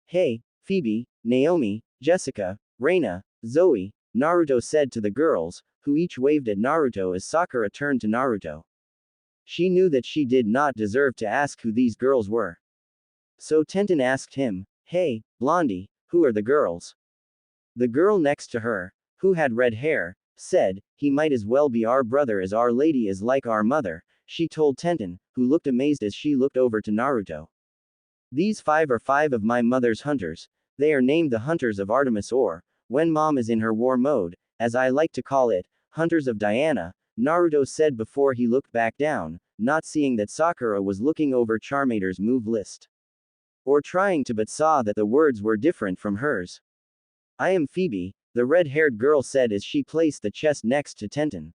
Hey, Phoebe, Naomi, Jessica, Reina, Zoe, Naruto said to the girls, who each waved at Naruto as Sakura turned to Naruto. She knew that she did not deserve to ask who these girls were. So Tenten asked him, hey, Blondie, who are the girls? The girl next to her, who had red hair, said, he might as well be our brother as Our Lady is like our mother, she told Tenten, who looked amazed as she looked over to Naruto. These 5 are 5 of my mother's hunters. They are named the Hunters of Artemis, or, when Mom is in her war mode, as I like to call it, Hunters of Diana, Naruto said before he looked back down, not seeing that Sakura was looking over Charmader's move list. Or trying to, but saw that the words were different from hers. I am Phoebe, the red-haired girl said as she placed the chest next to Tenten.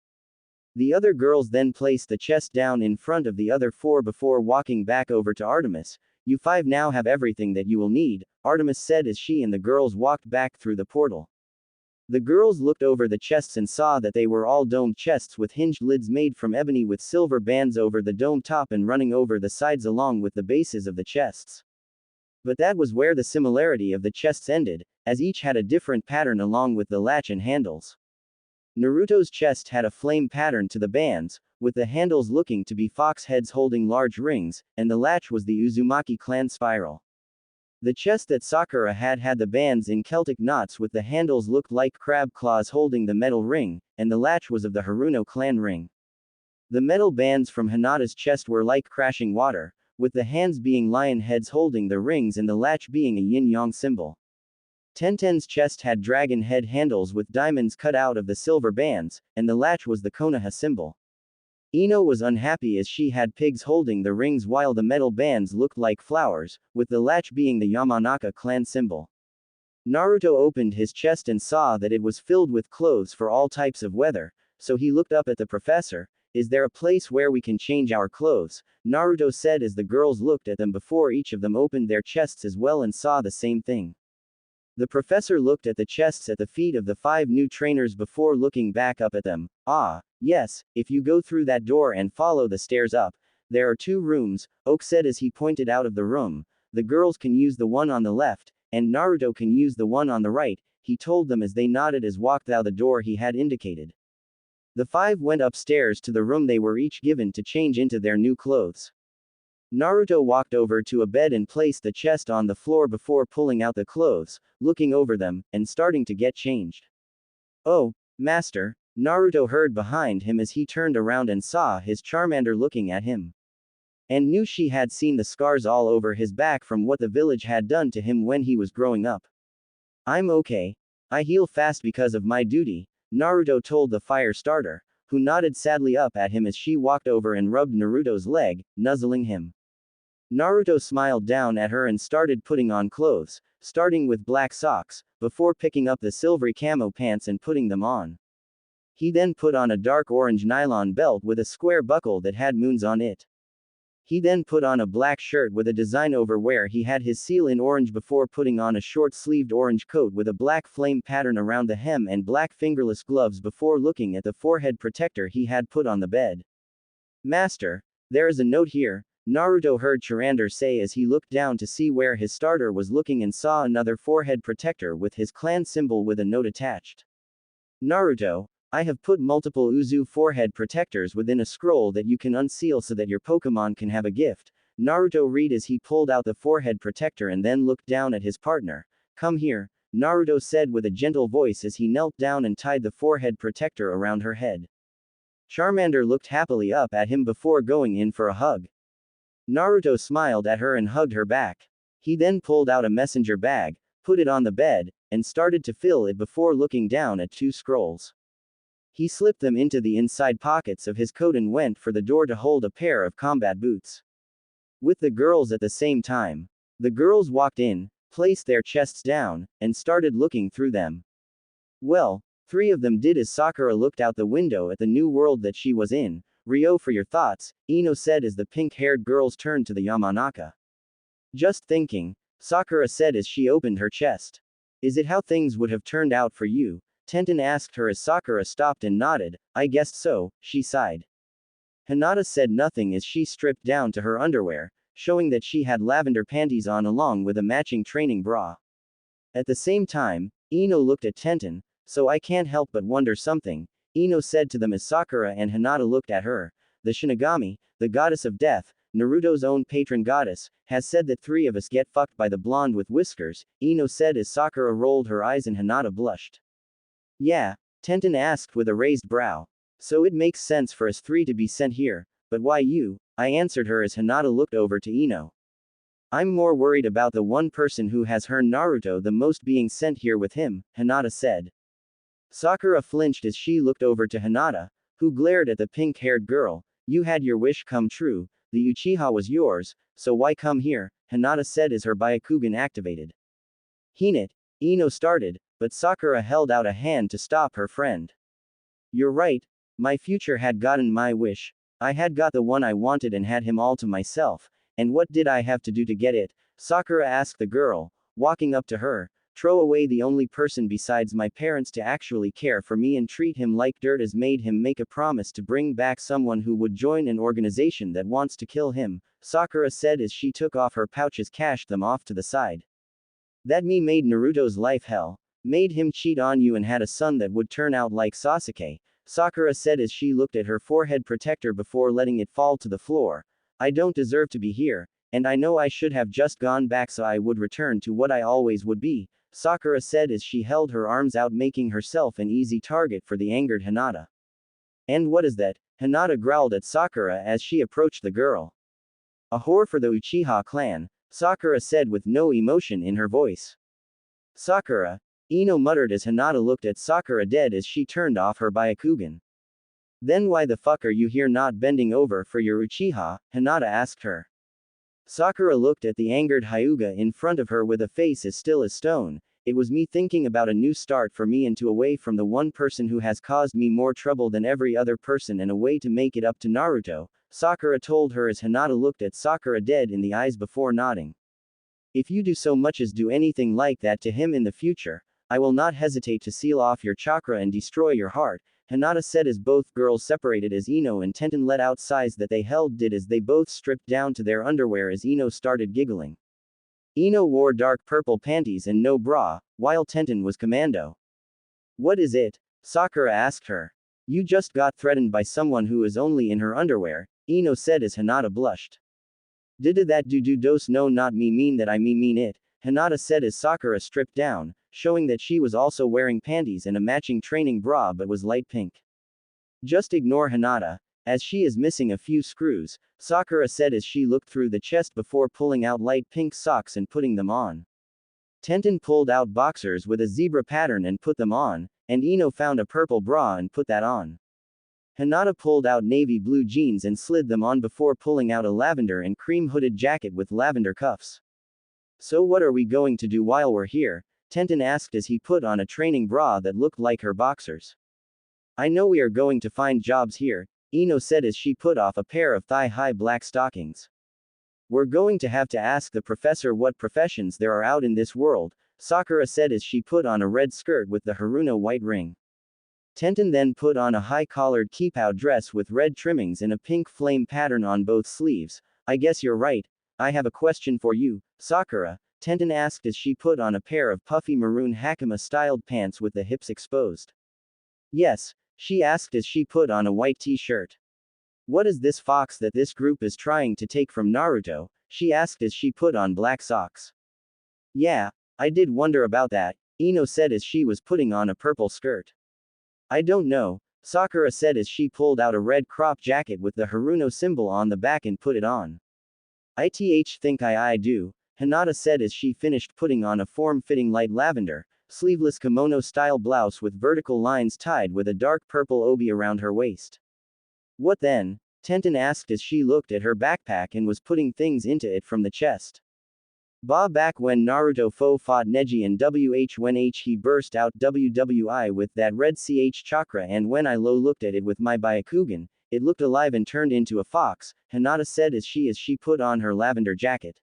The other girls then placed the chest down in front of the other 4 before walking back over to Artemis. You 5 now have everything that you will need, Artemis said as she and the girls walked back through the portal. The girls looked over the chests and saw that they were all domed chests with hinged lids made from ebony with silver bands over the dome top and running over the sides along with the bases of the chests. But that was where the similarity of the chests ended, as each had a different pattern along with the latch and handles. Naruto's chest had a flame pattern to the bands, with the handles looking to be fox heads holding large rings, and the latch was the Uzumaki clan spiral. The chest that Sakura had the bands in Celtic knots with the handles looked like crab claws holding the metal ring, and the latch was of the Haruno clan ring. The metal bands from Hinata's chest were like crashing water, with the hands being lion heads holding the rings and the latch being a yin-yang symbol. Tenten's chest had dragon head handles with diamonds cut out of the silver bands, and the latch was the Konoha symbol. Ino was unhappy as she had pigs holding the rings while the metal bands looked like flowers, with the latch being the Yamanaka clan symbol. Naruto opened his chest and saw that it was filled with clothes for all types of weather, so he looked up at the professor. Is there a place where we can change our clothes? Naruto said as the girls looked at them before each of them opened their chests as well and saw the same thing. The professor looked at the chests at the feet of the 5 new trainers before looking back up at them. Ah, yes, if you go through that door and follow the stairs up, there are 2 rooms, Oak said as he pointed out of the room. The girls can use the one on the left, and Naruto can use the one on the right, he told them as they nodded as walked out the door he had indicated. The 5 went upstairs to the room they were each given to change into their new clothes. Naruto walked over to a bed and placed the chest on the floor before pulling out the clothes, looking over them, and starting to get changed. Oh, master, Naruto heard behind him as he turned around and saw his Charmander looking at him. And knew she had seen the scars all over his back from what the village had done to him when he was growing up. I'm okay. I heal fast because of my duty, Naruto told the fire starter, who nodded sadly up at him as she walked over and rubbed Naruto's leg, nuzzling him. Naruto smiled down at her and started putting on clothes, starting with black socks, before picking up the silvery camo pants and putting them on. He then put on a dark orange nylon belt with a square buckle that had moons on it. He then put on a black shirt with a design over where he had his seal in orange before putting on a short-sleeved orange coat with a black flame pattern around the hem and black fingerless gloves before looking at the forehead protector he had put on the bed. Master, there is a note here, Naruto heard Chirander say as he looked down to see where his starter was looking and saw another forehead protector with his clan symbol with a note attached. Naruto, I have put multiple Uzu forehead protectors within a scroll that you can unseal so that your Pokemon can have a gift. Naruto read as he pulled out the forehead protector and then looked down at his partner. Come here, Naruto said with a gentle voice as he knelt down and tied the forehead protector around her head. Charmander looked happily up at him before going in for a hug. Naruto smiled at her and hugged her back. He then pulled out a messenger bag, put it on the bed, and started to fill it before looking down at two scrolls. He slipped them into the inside pockets of his coat and went for the door to hold a pair of combat boots. With the girls at the same time. The girls walked in, placed their chests down, and started looking through them. Well, three of them did as Sakura looked out the window at the new world that she was in. Ryo, for your thoughts, Ino said as the pink-haired girls turned to the Yamanaka. Just thinking, Sakura said as she opened her chest. Is it how things would have turned out for you? Tenten asked her as Sakura stopped and nodded. I guessed so, she sighed. Hinata said nothing as she stripped down to her underwear, showing that she had lavender panties on along with a matching training bra. At the same time, Ino looked at Tenten. So I can't help but wonder something, Ino said to them as Sakura and Hinata looked at her. The Shinigami, the goddess of death, Naruto's own patron goddess, has said that three of us get fucked by the blonde with whiskers, Ino said as Sakura rolled her eyes and Hinata blushed. Yeah, Tenten asked with a raised brow. So it makes sense for us three to be sent here, but why you? I answered her as Hinata looked over to Ino. I'm more worried about the one person who has hurt Naruto the most being sent here with him, Hinata said. Sakura flinched as she looked over to Hinata, who glared at the pink-haired girl. You had your wish come true, the Uchiha was yours, so why come here, Hinata said as her Byakugan activated. Hinata, Ino started, but Sakura held out a hand to stop her friend. You're right, my future had gotten my wish, I had got the one I wanted and had him all to myself, and what did I have to do to get it? Sakura asked the girl, walking up to her. Throw away the only person besides my parents to actually care for me and treat him like dirt as made him make a promise to bring back someone who would join an organization that wants to kill him, Sakura said as she took off her pouches, cashed them off to the side. That me made Naruto's life hell, made him cheat on you and had a son that would turn out like Sasuke, Sakura said as she looked at her forehead protector before letting it fall to the floor. I don't deserve to be here, and I know I should have just gone back so I would return to what I always would be, Sakura said as she held her arms out, making herself an easy target for the angered Hinata. And what is that? Hinata growled at Sakura as she approached the girl. A whore for the Uchiha clan, Sakura said with no emotion in her voice. Sakura, Ino muttered as Hinata looked at Sakura dead as she turned off her Byakugan. Then why the fuck are you here not bending over for your Uchiha? Hinata asked her. Sakura looked at the angered Hyuga in front of her with a face as still as stone. It was me thinking about a new start for me and to away from the one person who has caused me more trouble than every other person and a way to make it up to Naruto, Sakura told her as Hinata looked at Sakura dead in the eyes before nodding. If you do so much as do anything like that to him in the future, I will not hesitate to seal off your chakra and destroy your heart, Hinata said as both girls separated as Ino and Tenten let out sighs that they held did as they both stripped down to their underwear as Ino started giggling. Ino wore dark purple panties and no bra, while Tenten was commando. What is it? Sakura asked her. You just got threatened by someone who is only in her underwear, Ino said as Hinata blushed. Did that do dos no not me mean that I mean it, Hinata said as Sakura stripped down, showing that she was also wearing panties and a matching training bra but was light pink. Just ignore Hinata, as she is missing a few screws, Sakura said as she looked through the chest before pulling out light pink socks and putting them on. Tenten pulled out boxers with a zebra pattern and put them on, and Ino found a purple bra and put that on. Hinata pulled out navy blue jeans and slid them on before pulling out a lavender and cream hooded jacket with lavender cuffs. So what are we going to do while we're here? Tenten asked as he put on a training bra that looked like her boxers. I know we are going to find jobs here, Ino said as she put off a pair of thigh-high black stockings. We're going to have to ask the professor what professions there are out in this world, Sakura said as she put on a red skirt with the Haruno white ring. Tenten then put on a high-collared kipao dress with red trimmings and a pink flame pattern on both sleeves. I guess you're right. I have a question for you, Sakura, Tenten asked as she put on a pair of puffy maroon hakama-styled pants with the hips exposed. Yes, she asked as she put on a white t-shirt. What is this fox that this group is trying to take from Naruto? She asked as she put on black socks. Yeah, I did wonder about that, Ino said as she was putting on a purple skirt. I don't know, Sakura said as she pulled out a red crop jacket with the Haruno symbol on the back and put it on. I think I do, Hinata said as she finished putting on a form-fitting light lavender, sleeveless kimono-style blouse with vertical lines tied with a dark purple obi around her waist. What then? Tenten asked as she looked at her backpack and was putting things into it from the chest. Back when Naruto fought Neji and when he burst out WWI with that red CH chakra, and when I looked at it with my Byakugan, it looked alive and turned into a fox, Hinata said as she put on her lavender jacket.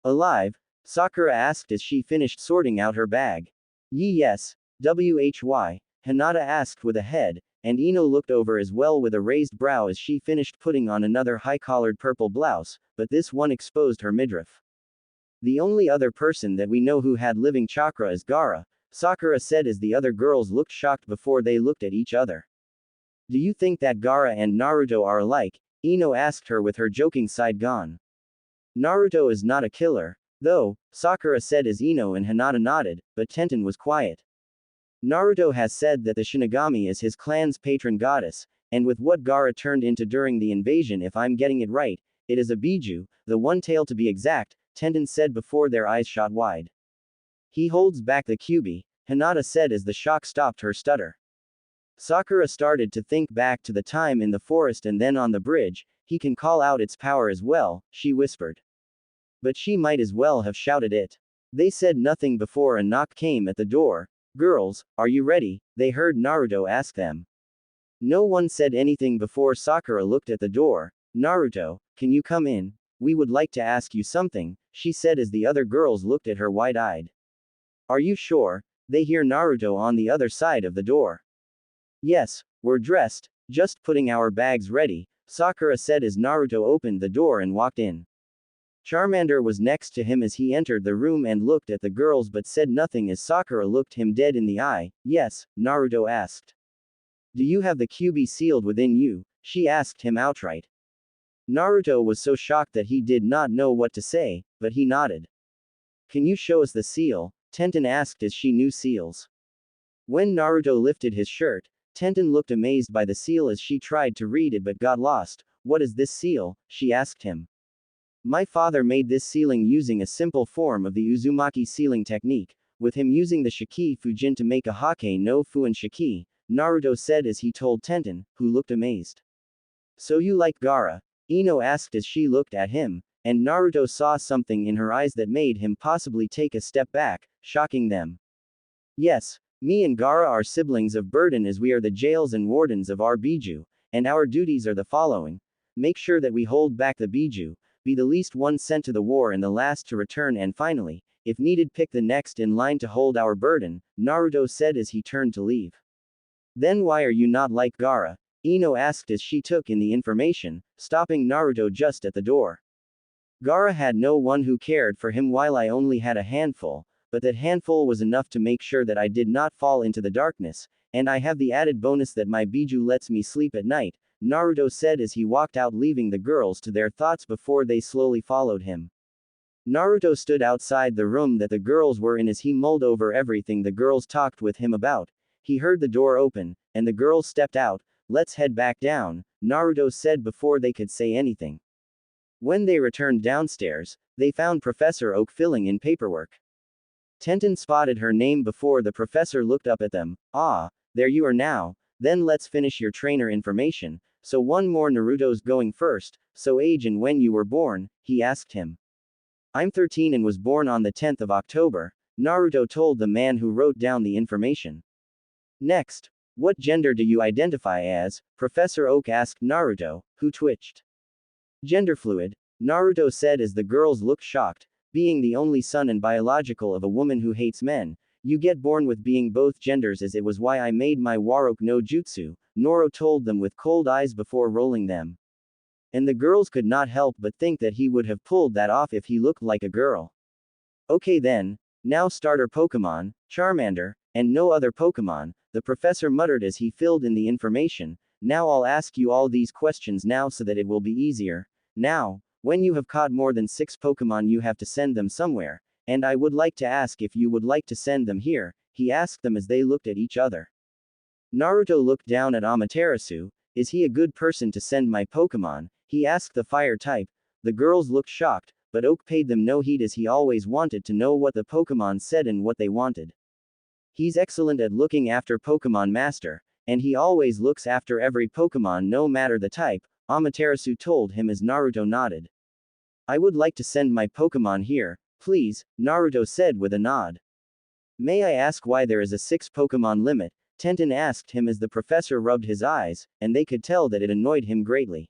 Alive? Sakura asked as she finished sorting out her bag. Yes, WHY, Hinata asked with a head, and Ino looked over as well with a raised brow as she finished putting on another high-collared purple blouse, but this one exposed her midriff. The only other person that we know who had living chakra is Gaara, Sakura said as the other girls looked shocked before they looked at each other. Do you think that Gaara and Naruto are alike? Ino asked her with her joking side gone. Naruto is not a killer, though, Sakura said as Ino and Hinata nodded, but Tenten was quiet. Naruto has said that the Shinigami is his clan's patron goddess, and with what Gaara turned into during the invasion, if I'm getting it right, it is a Biju, the one tail to be exact, Tenten said before their eyes shot wide. He holds back the Kyuubi, Hinata said as the shock stopped her stutter. Sakura started to think back to the time in the forest and then on the bridge. He can call out its power as well, she whispered. But she might as well have shouted it. They said nothing before a knock came at the door. Girls, are you ready? They heard Naruto ask them. No one said anything before Sakura looked at the door. Naruto, can you come in? We would like to ask you something, she said as the other girls looked at her wide-eyed. Are you sure? They hear Naruto on the other side of the door. Yes, we're dressed, just putting our bags ready, Sakura said as Naruto opened the door and walked in. Charmander was next to him as he entered the room and looked at the girls but said nothing as Sakura looked him dead in the eye. Yes, Naruto asked. Do you have the Kyuubi sealed within you? She asked him outright. Naruto was so shocked that he did not know what to say, but he nodded. Can you show us the seal? Tenten asked as she knew seals. When Naruto lifted his shirt, Tenten looked amazed by the seal as she tried to read it but got lost. What is this seal? She asked him. My father made this sealing using a simple form of the Uzumaki sealing technique, with him using the Shiki Fujin to make a Hake no Fuin Shiki, Naruto said as he told Tenten, who looked amazed. So you like Gaara? Ino asked as she looked at him, and Naruto saw something in her eyes that made him possibly take a step back, shocking them. Yes, me and Gaara are siblings of burden as we are the jails and wardens of our Biju, and our duties are the following. Make sure that we hold back the Biju, be the least one sent to the war and the last to return, and finally, if needed, pick the next in line to hold our burden, Naruto said as he turned to leave. Then why are you not like Gaara? Ino asked as she took in the information, stopping Naruto just at the door. Gaara had no one who cared for him while I only had a handful, but that handful was enough to make sure that I did not fall into the darkness, and I have the added bonus that my Biju lets me sleep at night, Naruto said as he walked out, leaving the girls to their thoughts before they slowly followed him. Naruto stood outside the room that the girls were in as he mulled over everything the girls talked with him about. He heard the door open, and the girls stepped out. Let's head back down, Naruto said before they could say anything. When they returned downstairs, they found Professor Oak filling in paperwork. Tenten spotted her name before the professor looked up at them. Ah, there you are now, then let's finish your trainer information. So one more, Naruto's going first, so age and when you were born, he asked him. I'm 13 and was born on the 10th of October, Naruto told the man who wrote down the information. Next, what gender do you identify as? Professor Oak asked Naruto, who twitched. Genderfluid, Naruto said as the girls looked shocked. Being the only son and biological of a woman who hates men, you get born with being both genders, as it was why I made my Warok no Jutsu, Noro told them with cold eyes before rolling them. And the girls could not help but think that he would have pulled that off if he looked like a girl. Okay then, now starter Pokemon, Charmander, and no other Pokemon, the professor muttered as he filled in the information. Now I'll ask you all these questions now so that it will be easier. Now, when you have caught more than 6 Pokemon, you have to send them somewhere, and I would like to ask if you would like to send them here, he asked them as they looked at each other. Naruto looked down at Amaterasu. Is he a good person to send my Pokemon? He asked the fire type. The girls looked shocked, but Oak paid them no heed as he always wanted to know what the Pokemon said and what they wanted. He's excellent at looking after Pokemon Master, and he always looks after every Pokemon no matter the type, Amaterasu told him as Naruto nodded. I would like to send my Pokemon here, please, Naruto said with a nod. May I ask why there is a 6 Pokemon limit? Tenten asked him as the professor rubbed his eyes, and they could tell that it annoyed him greatly.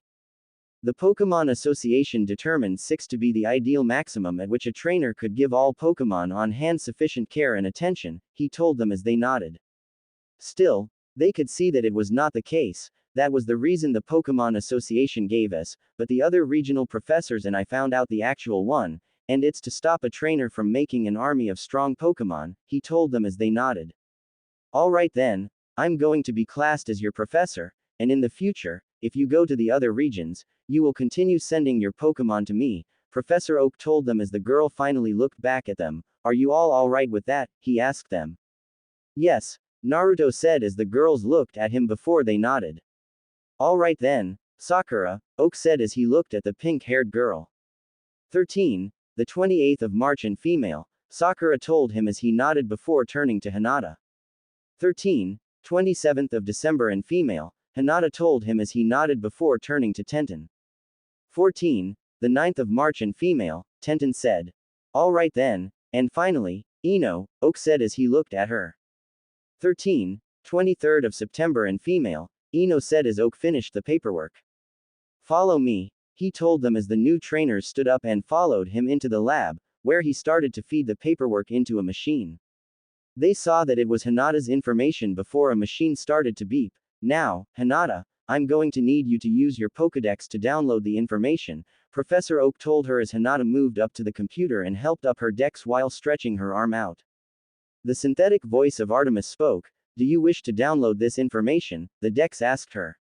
The Pokemon Association determined 6 to be the ideal maximum at which a trainer could give all Pokemon on hand sufficient care and attention, he told them as they nodded. Still, they could see that it was not the case. That was the reason the Pokemon Association gave us, but the other regional professors and I found out the actual one, and it's to stop a trainer from making an army of strong Pokemon, he told them as they nodded. Alright then, I'm going to be classed as your professor, and in the future, if you go to the other regions, you will continue sending your Pokemon to me, Professor Oak told them as the girl finally looked back at them. Are you all alright with that? He asked them. Yes, Naruto said as the girls looked at him before they nodded. Alright then, Sakura, Oak said as he looked at the pink-haired girl. 13. The 28th of March and female, Sakura told him as he nodded before turning to Hinata. 13. 27th of December and female, Hinata told him as he nodded before turning to Tenten. 14. The 9th of March and female, Tenten said. Alright then, and finally, Ino, Oak said as he looked at her. 13. 23rd of September and female, Ino said as Oak finished the paperwork. Follow me, he told them as the new trainers stood up and followed him into the lab, where he started to feed the paperwork into a machine. They saw that it was Hinata's information before a machine started to beep. Now, Hinata, I'm going to need you to use your Pokédex to download the information, Professor Oak told her as Hinata moved up to the computer and helped up her dex while stretching her arm out. The synthetic voice of Artemis spoke. Do you wish to download this information? The dex asked her.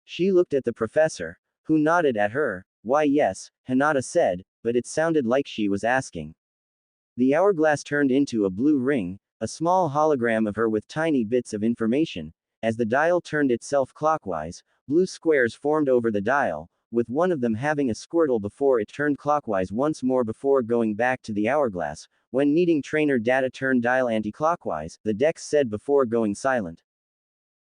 She looked at the professor, who nodded at her. Why yes, Hinata said, but it sounded like she was asking. The hourglass turned into a blue ring, a small hologram of her with tiny bits of information. As the dial turned itself clockwise, blue squares formed over the dial, with one of them having a squirtle before it turned clockwise once more before going back to the hourglass. When needing trainer data turn dial anti-clockwise, the dex said before going silent.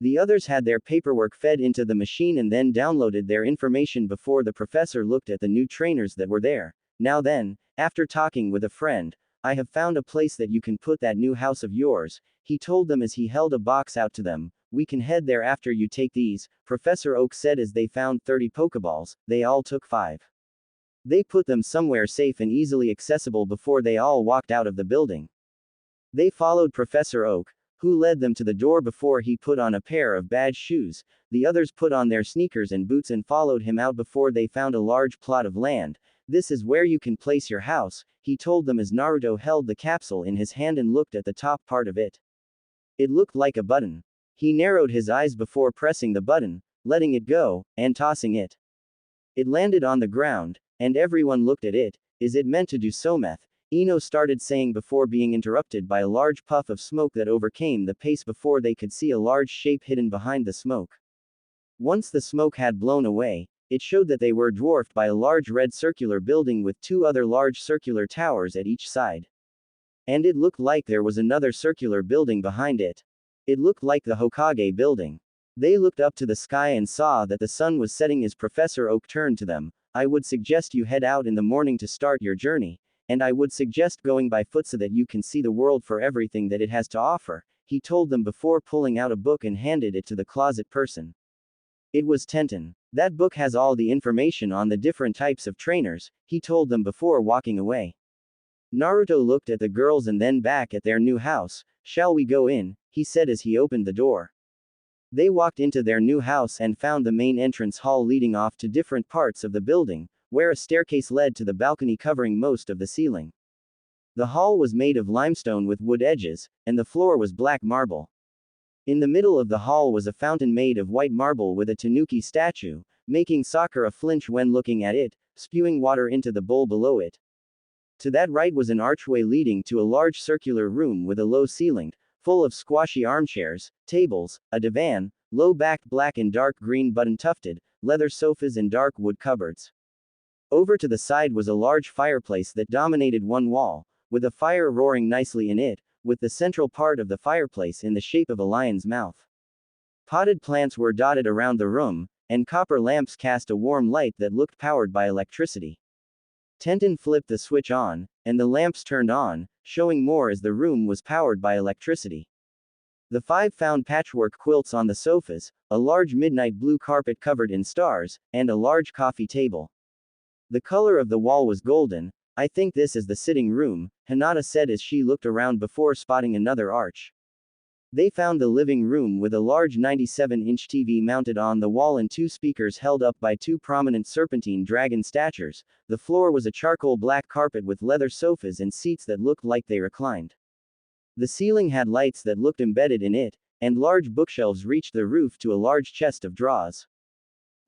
The others had their paperwork fed into the machine and then downloaded their information before the professor looked at the new trainers that were there. Now then, after talking with a friend, I have found a place that you can put that new house of yours, he told them as he held a box out to them. We can head there after you take these, Professor Oak said as they found 30 Pokeballs. They all took 5. They put them somewhere safe and easily accessible before they all walked out of the building. They followed Professor Oak, who led them to the door before he put on a pair of badge shoes. The others put on their sneakers and boots and followed him out before they found a large plot of land. This is where you can place your house, he told them as Naruto held the capsule in his hand and looked at the top part of it. It looked like a button. He narrowed his eyes before pressing the button, letting it go, and tossing it. It landed on the ground, and everyone looked at it. Is it meant to do so, Meth? Ino started saying before being interrupted by a large puff of smoke that overcame the pace before they could see a large shape hidden behind the smoke. Once the smoke had blown away, it showed that they were dwarfed by a large red circular building with 2 other large circular towers at each side. And it looked like there was another circular building behind it. It looked like the Hokage building. They looked up to the sky and saw that the sun was setting as Professor Oak turned to them. I would suggest you head out in the morning to start your journey, and I would suggest going by foot so that you can see the world for everything that it has to offer, he told them before pulling out a book and handed it to the closet person. It was Tenten. That book has all the information on the different types of trainers, he told them before walking away. Naruto looked at the girls and then back at their new house. Shall we go in? He said as he opened the door. They walked into their new house and found the main entrance hall leading off to different parts of the building, where a staircase led to the balcony covering most of the ceiling. The hall was made of limestone with wood edges, and the floor was black marble. In the middle of the hall was a fountain made of white marble with a tanuki statue, making Sakura flinch when looking at it, spewing water into the bowl below it. To that right was an archway leading to a large circular room with a low ceiling, full of squashy armchairs, tables, a divan, low-backed black and dark green button-tufted, leather sofas and dark wood cupboards. Over to the side was a large fireplace that dominated one wall, with a fire roaring nicely in it, with the central part of the fireplace in the shape of a lion's mouth. Potted plants were dotted around the room, and copper lamps cast a warm light that looked powered by electricity. Tenten flipped the switch on, and the lamps turned on, showing more as the room was powered by electricity. The five found patchwork quilts on the sofas, a large midnight blue carpet covered in stars, and a large coffee table. The color of the wall was golden. I think this is the sitting room, Hinata said as she looked around before spotting another arch. They found the living room with a large 97-inch TV mounted on the wall and two speakers held up by two prominent serpentine dragon statues. The floor was a charcoal black carpet with leather sofas and seats that looked like they reclined. The ceiling had lights that looked embedded in it, and large bookshelves reached the roof to a large chest of drawers.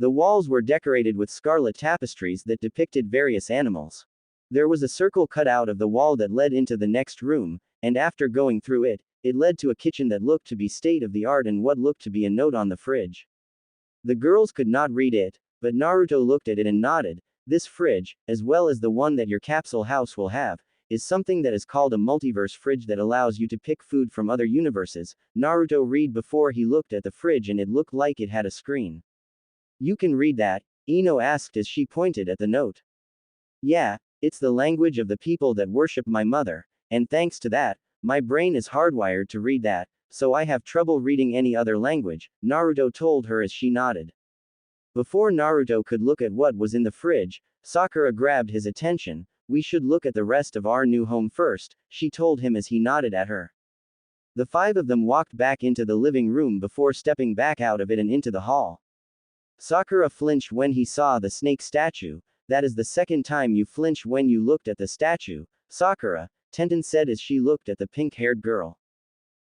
The walls were decorated with scarlet tapestries that depicted various animals. There was a circle cut out of the wall that led into the next room, and after going through it, it led to a kitchen that looked to be state-of-the-art and what looked to be a note on the fridge. The girls could not read it, but Naruto looked at it and nodded. This fridge, as well as the one that your capsule house will have, is something that is called a multiverse fridge that allows you to pick food from other universes. Naruto read before he looked at the fridge and it looked like it had a screen. You can read that? Ino asked as she pointed at the note. Yeah, it's the language of the people that worship my mother, and thanks to that, my brain is hardwired to read that, so I have trouble reading any other language, Naruto told her as she nodded. Before Naruto could look at what was in the fridge, Sakura grabbed his attention. We should look at the rest of our new home first, she told him as he nodded at her. The five of them walked back into the living room before stepping back out of it and into the hall. Sakura flinched when he saw the snake statue. That is the second time you flinched when you looked at the statue, Sakura, Tenten said as she looked at the pink-haired girl.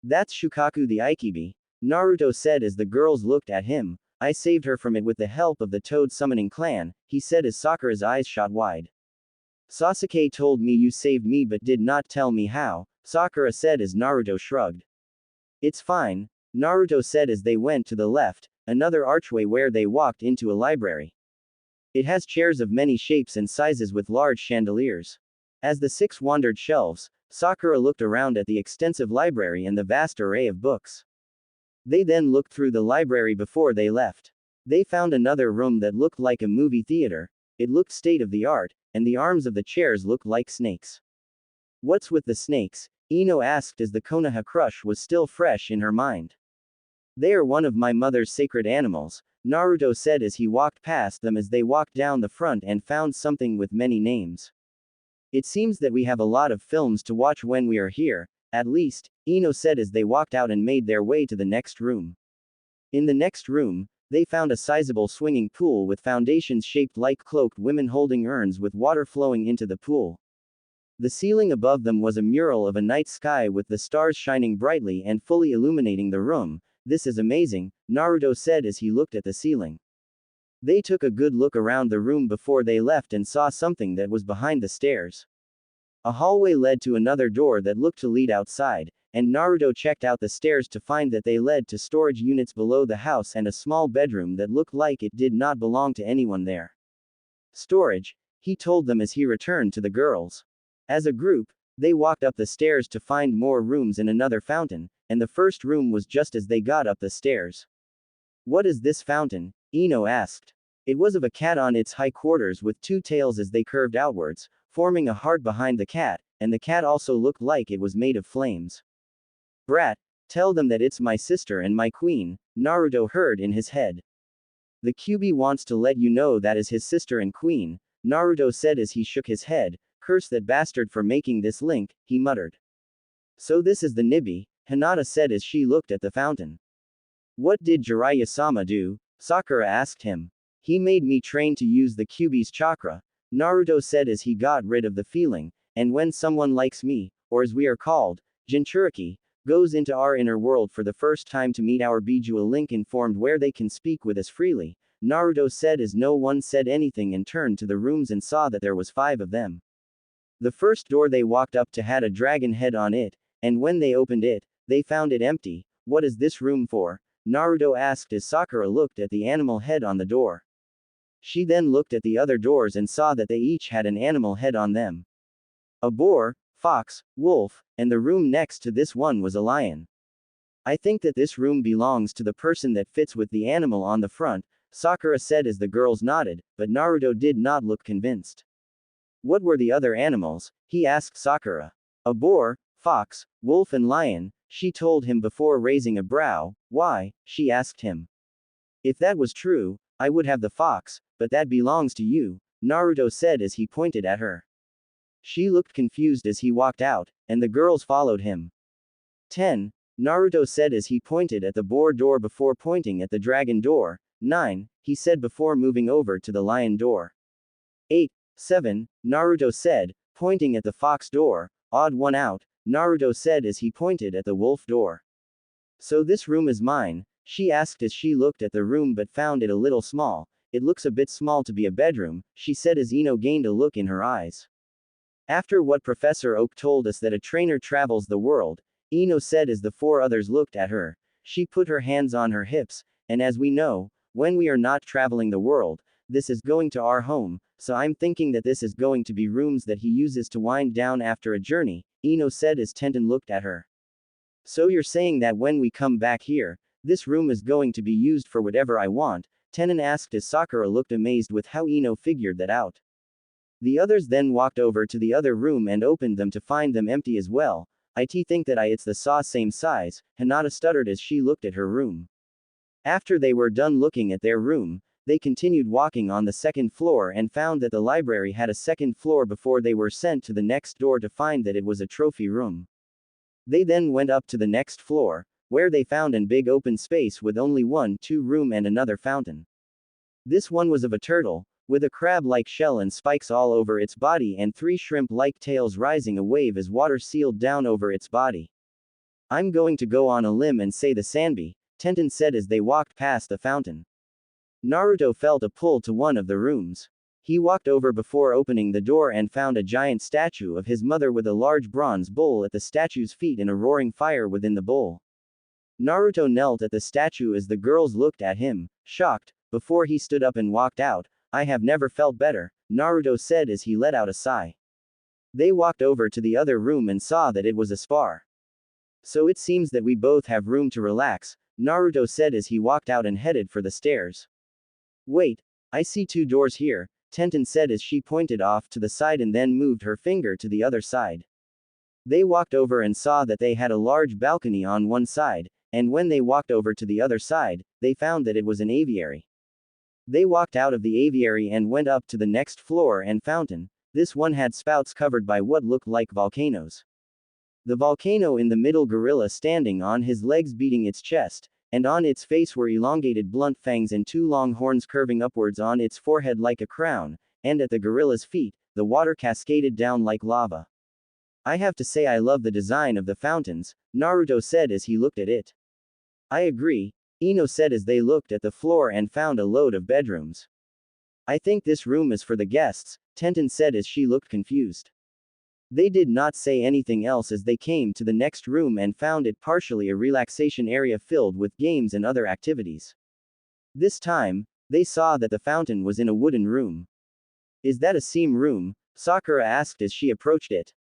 That's Shukaku the Ikibi, Naruto said as the girls looked at him. I saved her from it with the help of the Toad Summoning Clan, he said as Sakura's eyes shot wide. Sasuke told me you saved me but did not tell me how, Sakura said as Naruto shrugged. It's fine, Naruto said as they went to the left, another archway where they walked into a library. It has chairs of many shapes and sizes with large chandeliers. As the six wandered shelves, Sakura looked around at the extensive library and the vast array of books. They then looked through the library before they left. They found another room that looked like a movie theater. It looked state-of-the-art, and the arms of the chairs looked like snakes. What's with the snakes? Ino asked as the Konoha crush was still fresh in her mind. They are one of my mother's sacred animals, Naruto said as he walked past them as they walked down the front and found something with many names. It seems that we have a lot of films to watch when we are here, at least, Ino said as they walked out and made their way to the next room. In the next room, they found a sizable swinging pool with foundations shaped like cloaked women holding urns with water flowing into the pool. The ceiling above them was a mural of a night sky with the stars shining brightly and fully illuminating the room. This is amazing, Naruto said as he looked at the ceiling. They took a good look around the room before they left and saw something that was behind the stairs. A hallway led to another door that looked to lead outside, and Naruto checked out the stairs to find that they led to storage units below the house and a small bedroom that looked like it did not belong to anyone there. Storage, he told them as he returned to the girls. As a group, they walked up the stairs to find more rooms and another fountain, and the first room was just as they got up the stairs. What is this fountain? Ino asked. It was of a cat on its hindquarters with two tails as they curved outwards, forming a heart behind the cat, and the cat also looked like it was made of flames. Brat, tell them that it's my sister and my queen, Naruto heard in his head. The QB wants to let you know that is his sister and queen, Naruto said as he shook his head. Curse that bastard for making this link, he muttered. So this is the Nibi, Hinata said as she looked at the fountain. What did Jiraiya-sama do? Sakura asked him. He made me train to use the QB's chakra, Naruto said as he got rid of the feeling, and when someone likes me, or as we are called, Jinchuriki, goes into our inner world for the first time to meet our Biju. A link informed where they can speak with us freely, Naruto said as no one said anything and turned to the rooms and saw that there was 5 of them. The first door they walked up to had a dragon head on it, and when they opened it, they found it empty. What is this room for? Naruto asked as Sakura looked at the animal head on the door. She then looked at the other doors and saw that they each had an animal head on them. A boar, fox, wolf, and the room next to this one was a lion. I think that this room belongs to the person that fits with the animal on the front, Sakura said as the girls nodded, but Naruto did not look convinced. What were the other animals? He asked Sakura. A boar, fox, wolf and lion, she told him before raising a brow. Why? She asked him. If that was true, I would have the fox, but that belongs to you, Naruto said as he pointed at her. She looked confused as he walked out, and the girls followed him. 10. Naruto said as he pointed at the boar door before pointing at the dragon door. 9. He said before moving over to the lion door. 8. 7. Naruto said, pointing at the fox door. Odd one out, Naruto said as he pointed at the wolf door. So this room is mine? She asked as she looked at the room but found it a little small. It looks a bit small to be a bedroom, she said as Ino gained a look in her eyes. After what Professor Oak told us that a trainer travels the world, Ino said as the 4 others looked at her. She put her hands on her hips, and as we know, when we are not traveling the world, this is going to our home, so I'm thinking that this is going to be rooms that he uses to wind down after a journey, Ino said as Tenten looked at her. So you're saying that when we come back here, this room is going to be used for whatever I want? Tenten asked as Sakura looked amazed with how Ino figured that out. The others then walked over to the other room and opened them to find them empty as well. I think that it's the same size, Hinata stuttered as she looked at her room. After they were done looking at their room, they continued walking on the 2nd floor and found that the library had a 2nd floor before they were sent to the next door to find that it was a trophy room. They then went up to the next floor, where they found an big open space with only 1-2 room and another fountain. This one was of a turtle, with a crab-like shell and spikes all over its body and 3 shrimp-like tails rising a wave as water sealed down over its body. I'm going to go on a limb and say the Sanbi, Tenten said as they walked past the fountain. Naruto felt a pull to one of the rooms. He walked over before opening the door and found a giant statue of his mother with a large bronze bowl at the statue's feet and a roaring fire within the bowl. Naruto knelt at the statue as the girls looked at him, shocked, before he stood up and walked out. I have never felt better, Naruto said as he let out a sigh. They walked over to the other room and saw that it was a spa. So it seems that we both have room to relax, Naruto said as he walked out and headed for the stairs. Wait, I see 2 doors here, Tenten said as she pointed off to the side and then moved her finger to the other side. They walked over and saw that they had a large balcony on one side, and when they walked over to the other side, they found that it was an aviary. They walked out of the aviary and went up to the next floor and fountain. This one had spouts covered by what looked like volcanoes. The volcano in the middle, gorilla standing on his legs beating its chest, and on its face were elongated blunt fangs and 2 long horns curving upwards on its forehead like a crown, and at the gorilla's feet, the water cascaded down like lava. I have to say I love the design of the fountains, Naruto said as he looked at it. I agree, Ino said as they looked at the floor and found a load of bedrooms. I think this room is for the guests, Tenten said as she looked confused. They did not say anything else as they came to the next room and found it partially a relaxation area filled with games and other activities. This time, they saw that the fountain was in a wooden room. Is that a steam room? Sakura asked as she approached it.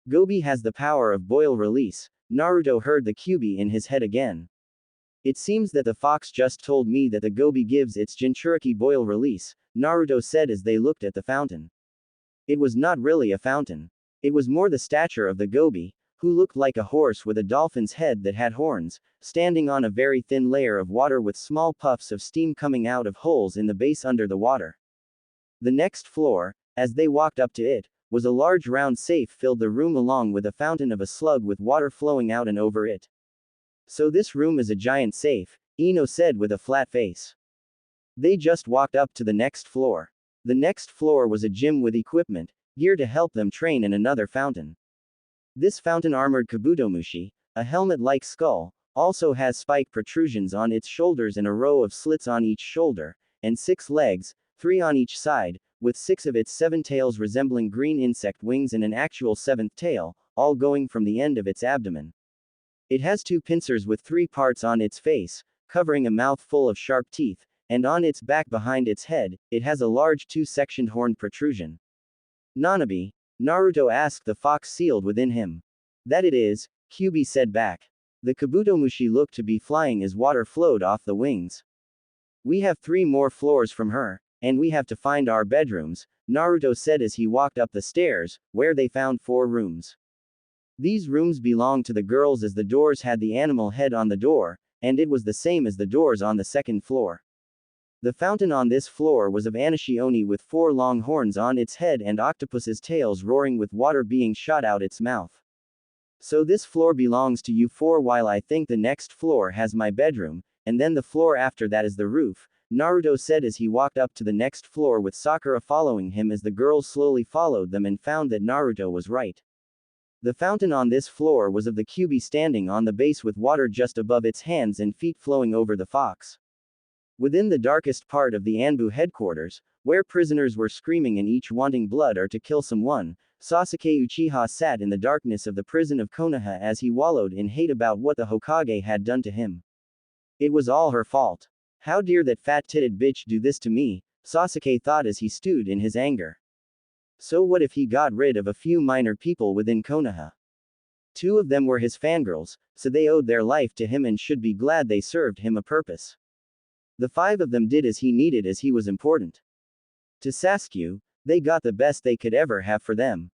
Gobi has the power of boil release, Naruto heard the Kyuubi in his head again. It seems that the fox just told me that the Gobi gives its Jinchuriki boil release, Naruto said as they looked at the fountain. It was not really a fountain. It was more the stature of the Gobi, who looked like a horse with a dolphin's head that had horns, standing on a very thin layer of water with small puffs of steam coming out of holes in the base under the water. The next floor, as they walked up to it, was a large round safe filled the room along with a fountain of a slug with water flowing out and over it. So this room is a giant safe, Ino said with a flat face. They just walked up to the next floor. The next floor was a gym with equipment, gear to help them train, and another fountain. This fountain armored Kabutomushi, A helmet-like skull, also has spike protrusions on its shoulders and a row of slits on each shoulder, and 6 legs, 3 on each side, with 6 of its 7 tails resembling green insect wings and an actual 7th tail, all going from the end of its abdomen. It has 2 pincers with 3 parts on its face, covering a mouth full of sharp teeth, and on its back behind its head, it has a large 2-sectioned horned protrusion. Nanabe? Naruto asked the fox sealed within him. That it is, Kyuubi said back. The kabutomushi looked to be flying as water flowed off the wings. We have 3 more floors from her, and we have to find our bedrooms, Naruto said as he walked up the stairs, where they found 4 rooms. These rooms belonged to the girls as the doors had the animal head on the door, and it was the same as the doors on the 2nd floor. The fountain on this floor was of Anishioni with 4 long horns on its head and octopus's tails roaring with water being shot out its mouth. So this floor belongs to you 4 while I think the next floor has my bedroom, and then the floor after that is the roof, Naruto said as he walked up to the next floor with Sakura following him as the girls slowly followed them and found that Naruto was right. The fountain on this floor was of the Kyuubi standing on the base with water just above its hands and feet flowing over the fox. Within the darkest part of the Anbu headquarters, where prisoners were screaming and each wanting blood or to kill someone, Sasuke Uchiha sat in the darkness of the prison of Konoha as he wallowed in hate about what the Hokage had done to him. It was all her fault. How dare that fat-titted bitch do this to me, Sasuke thought as he stewed in his anger. So what if he got rid of a few minor people within Konoha? 2 of them were his fangirls, so they owed their life to him and should be glad they served him a purpose. The 5 of them did as he needed as he was important. To Sasuke, they got the best they could ever have for them.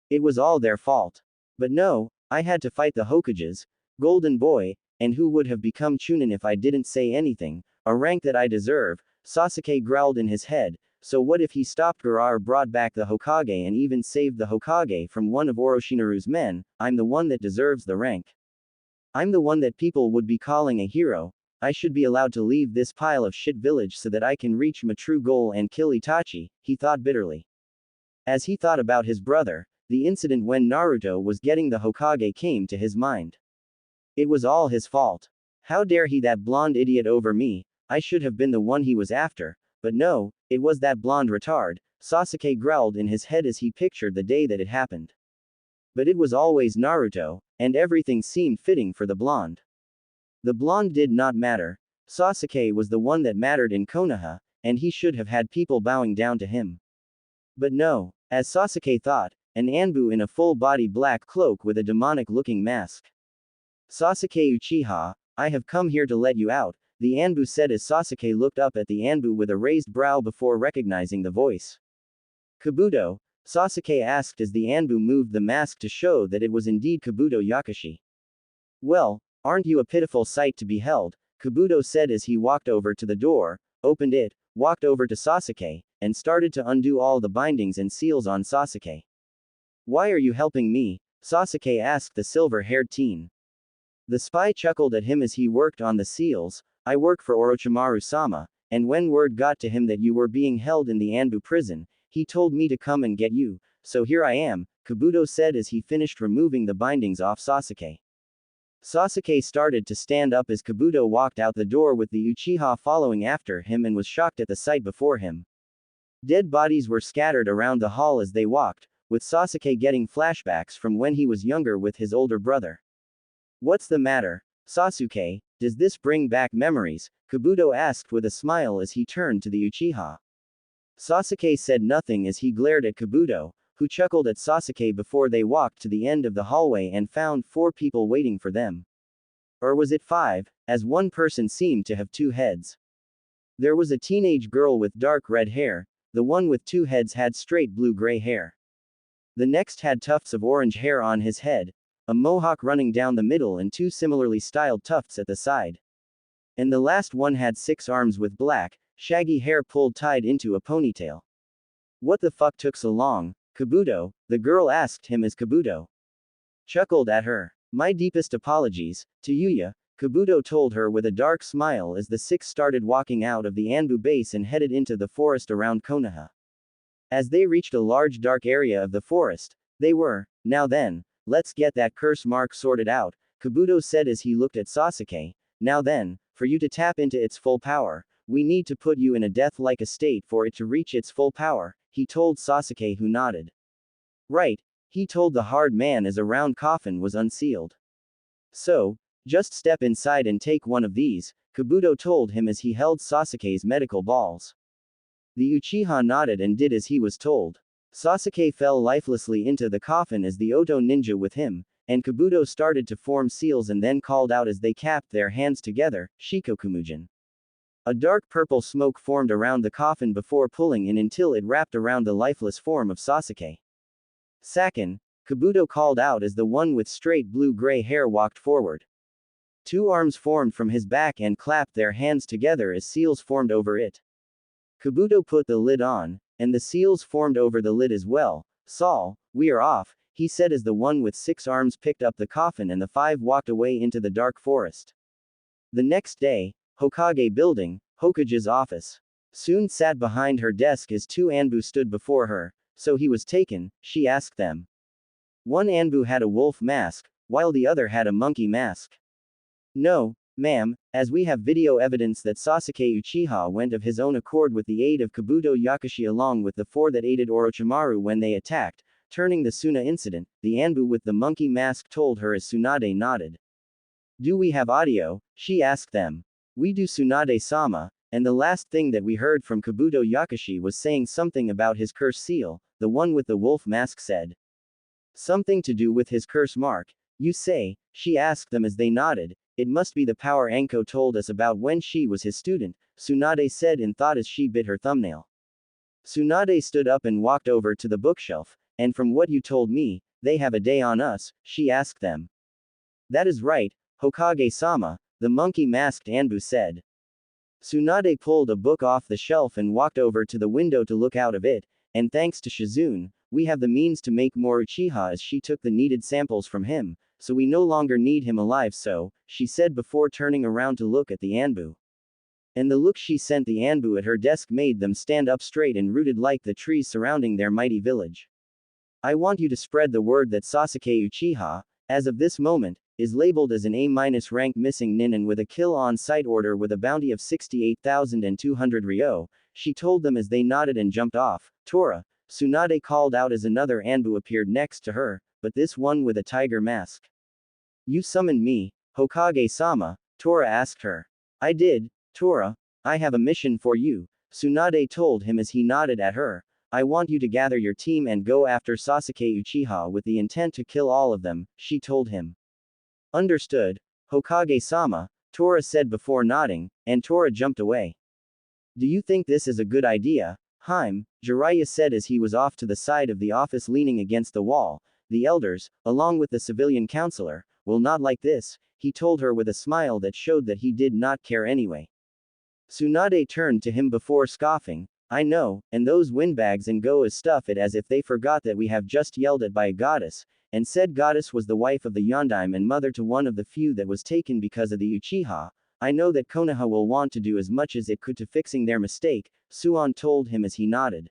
It was all their fault. But no, I had to fight the Hokages, Golden Boy, and who would have become Chunin if I didn't say anything, a rank that I deserve, Sasuke growled in his head, so what if he stopped Gaara or brought back the Hokage and even saved the Hokage from one of Orochimaru's men, I'm the one that deserves the rank. I'm the one that people would be calling a hero. I should be allowed to leave this pile of shit village so that I can reach my true goal and kill Itachi, he thought bitterly. As he thought about his brother, the incident when Naruto was getting the Hokage came to his mind. It was all his fault. How dare he that blonde idiot over me, I should have been the one he was after, but no, it was that blonde retard, Sasuke growled in his head as he pictured the day that it happened. But it was always Naruto, and everything seemed fitting for the blonde. The blonde did not matter. Sasuke was the one that mattered in Konoha, and he should have had people bowing down to him. But no, as Sasuke thought, an Anbu in a full-body black cloak with a demonic-looking mask. Sasuke Uchiha, I have come here to let you out, the Anbu said as Sasuke looked up at the Anbu with a raised brow before recognizing the voice. Kabuto? Sasuke asked as the Anbu moved the mask to show that it was indeed Kabuto Yakashi. Well, aren't you a pitiful sight to behold, Kabuto said as he walked over to the door, opened it, walked over to Sasuke, and started to undo all the bindings and seals on Sasuke. Why are you helping me? Sasuke asked the silver-haired teen. The spy chuckled at him as he worked on the seals. I work for Orochimaru-sama, and when word got to him that you were being held in the Anbu prison, he told me to come and get you, so here I am, Kabuto said as he finished removing the bindings off Sasuke. Sasuke started to stand up as Kabuto walked out the door with the Uchiha following after him and was shocked at the sight before him. Dead bodies were scattered around the hall as they walked, with Sasuke getting flashbacks from when he was younger with his older brother. What's the matter, Sasuke? Does this bring back memories? Kabuto asked with a smile as he turned to the Uchiha. Sasuke said nothing as he glared at Kabuto, who chuckled at Sasuke before they walked to the end of the hallway and found 4 people waiting for them. Or was it 5, as one person seemed to have 2 heads. There was a teenage girl with dark red hair, the one with 2 heads had straight blue-gray hair. The next had tufts of orange hair on his head, a mohawk running down the middle and 2 similarly styled tufts at the side. And the last one had 6 arms with black, shaggy hair pulled tied into a ponytail. What the fuck took so long, Kabuto? The girl asked him as Kabuto chuckled at her. My deepest apologies, to Yuya, Kabuto told her with a dark smile as the 6 started walking out of the Anbu base and headed into the forest around Konoha. As they reached a large dark area of the forest, they were, now then, let's get that curse mark sorted out, Kabuto said as he looked at Sasuke. Now then, for you to tap into its full power, we need to put you in a death-like state for it to reach its full power, he told Sasuke, who nodded. Right, he told the hard man as a round coffin was unsealed. So, just step inside and take one of these, Kabuto told him as he held Sasuke's medical balls. The Uchiha nodded and did as he was told. Sasuke fell lifelessly into the coffin as the Oto ninja with him, and Kabuto started to form seals and then called out as they capped their hands together, Shikokumujin. A dark purple smoke formed around the coffin before pulling in until it wrapped around the lifeless form of Sasuke. Sakin, Kabuto called out as the one with straight blue-gray hair walked forward. Two arms formed from his back and clapped their hands together as seals formed over it. Kabuto put the lid on, and the seals formed over the lid as well. Saul, we are off, he said as the one with 6 arms picked up the coffin and the 5 walked away into the dark forest. The next day, Hokage building, Hokage's office. Soon sat behind her desk as 2 Anbu stood before her. So he was taken, she asked them. One Anbu had a wolf mask, while the other had a monkey mask. No, ma'am, as we have video evidence that Sasuke Uchiha went of his own accord with the aid of Kabuto Yakashi along with the 4 that aided Orochimaru when they attacked, turning the Suna incident, the Anbu with the monkey mask told her as Tsunade nodded. Do we have audio? She asked them. We do, Tsunade-sama, and the last thing that we heard from Kabuto Yakashi was saying something about his curse seal, the one with the wolf mask said. Something to do with his curse mark, you say? She asked them as they nodded. It must be the power Anko told us about when she was his student, Tsunade said in thought as she bit her thumbnail. Tsunade stood up and walked over to the bookshelf, and from what you told me, they have a day on us, she asked them. That is right, Hokage-sama, the monkey-masked Anbu said. Tsunade pulled a book off the shelf and walked over to the window to look out of it, and thanks to Shizune, we have the means to make more Uchiha as she took the needed samples from him, so we no longer need him alive so, she said before turning around to look at the Anbu. And the look she sent the Anbu at her desk made them stand up straight and rooted like the trees surrounding their mighty village. I want you to spread the word that Sasuke Uchiha, as of this moment, is labeled as an A- rank missing nin with a kill on sight order with a bounty of 68,200 ryo, she told them as they nodded and jumped off. Tora, Tsunade called out as another Anbu appeared next to her, but this one with a tiger mask. You summoned me, Hokage-sama, Tora asked her. I did, Tora, I have a mission for you, Tsunade told him as he nodded at her. I want you to gather your team and go after Sasuke Uchiha with the intent to kill all of them, she told him. Understood, Hokage-sama, Tora said before nodding, and Tora jumped away. Do you think this is a good idea? Jiraiya said as he was off to the side of the office leaning against the wall. The elders, along with the civilian counselor, will not like this, he told her with a smile that showed that he did not care anyway. Tsunade turned to him before scoffing. I know, and those windbags and go as stuff it as if they forgot that we have just yelled at by a goddess, and said goddess was the wife of the Yondaime and mother to one of the few that was taken because of the Uchiha. I know that Konoha will want to do as much as it could to fixing their mistake, Suon told him as he nodded.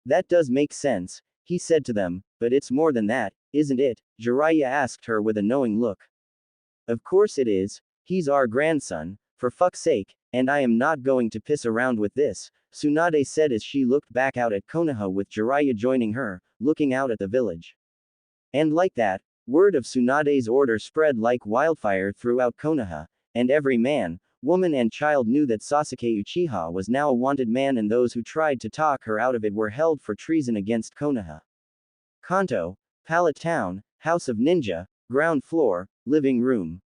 That does make sense, he said to them, but it's more than that, isn't it? Jiraiya asked her with a knowing look. Of course it is, he's our grandson, for fuck's sake, and I am not going to piss around with this, Tsunade said as she looked back out at Konoha with Jiraiya joining her, looking out at the village. And like that, word of Tsunade's order spread like wildfire throughout Konoha, and every man, woman and child knew that Sasuke Uchiha was now a wanted man and those who tried to talk her out of it were held for treason against Konoha. Kanto, Pallet Town, House of Ninja, ground floor, living room.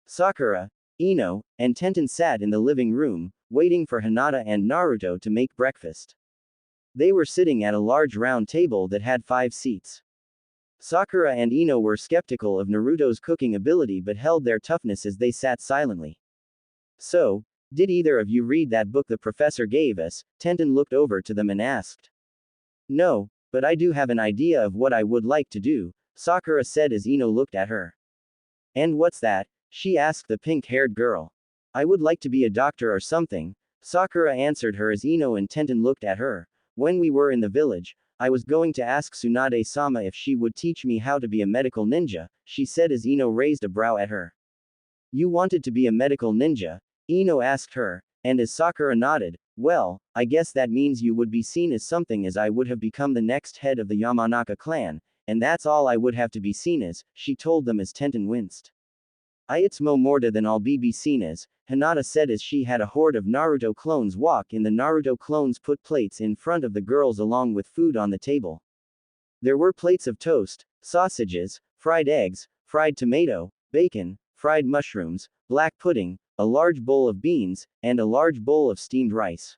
Sakura, Ino, and Tenten sat in the living room, waiting for Hinata and Naruto to make breakfast. They were sitting at a large round table that had 5 seats. Sakura and Ino were skeptical of Naruto's cooking ability but held their toughness as they sat silently. So, did either of you read that book the professor gave us? Tenten looked over to them and asked. No, but I do have an idea of what I would like to do, Sakura said as Ino looked at her. And what's that? She asked the pink-haired girl. I would like to be a doctor or something, Sakura answered her as Ino and Tenten looked at her. When we were in the village, I was going to ask Tsunade-sama if she would teach me how to be a medical ninja, she said as Ino raised a brow at her. You wanted to be a medical ninja? Ino asked her, and as Sakura nodded, well, I guess that means you would be seen as something as I would have become the next head of the Yamanaka clan, and that's all I would have to be seen as, she told them as Tenten winced. It's more than I'll be seen as, Hinata said as she had a horde of Naruto clones walk in. The Naruto clones put plates in front of the girls along with food on the table. There were plates of toast, sausages, fried eggs, fried tomato, bacon, fried mushrooms, black pudding, a large bowl of beans, and a large bowl of steamed rice.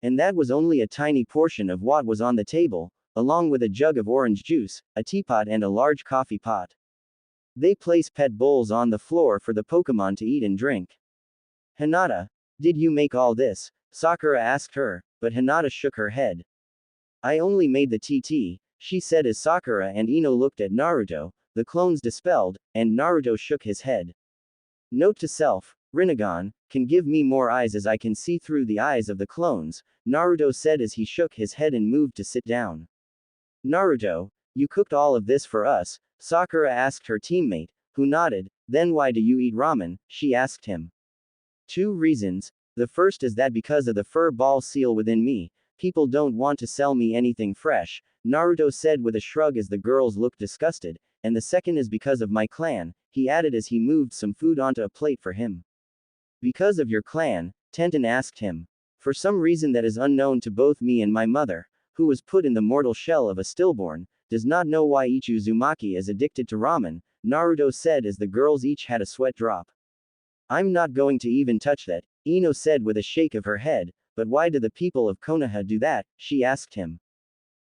And that was only a tiny portion of what was on the table, along with a jug of orange juice, a teapot and a large coffee pot. They place pet bowls on the floor for the Pokemon to eat and drink. Hinata, did you make all this? Sakura asked her, but Hinata shook her head. I only made the TT, she said as Sakura and Ino looked at Naruto, the clones dispelled, and Naruto shook his head. Note to self, Rinnegan, can give me more eyes as I can see through the eyes of the clones, Naruto said as he shook his head and moved to sit down. Naruto, you cooked all of this for us? Sakura asked her teammate, who nodded. Then why do you eat ramen? She asked him. 2 reasons. The first is that because of the fur ball seal within me, people don't want to sell me anything fresh, Naruto said with a shrug as the girls looked disgusted, and the second is because of my clan, he added as he moved some food onto a plate for him. Because of your clan? Tenten asked him. For some reason that is unknown to both me and my mother, who was put in the mortal shell of a stillborn, does not know why each Uzumaki is addicted to ramen, Naruto said as the girls each had a sweat drop. I'm not going to even touch that, Ino said with a shake of her head, but why do the people of Konoha do that? She asked him.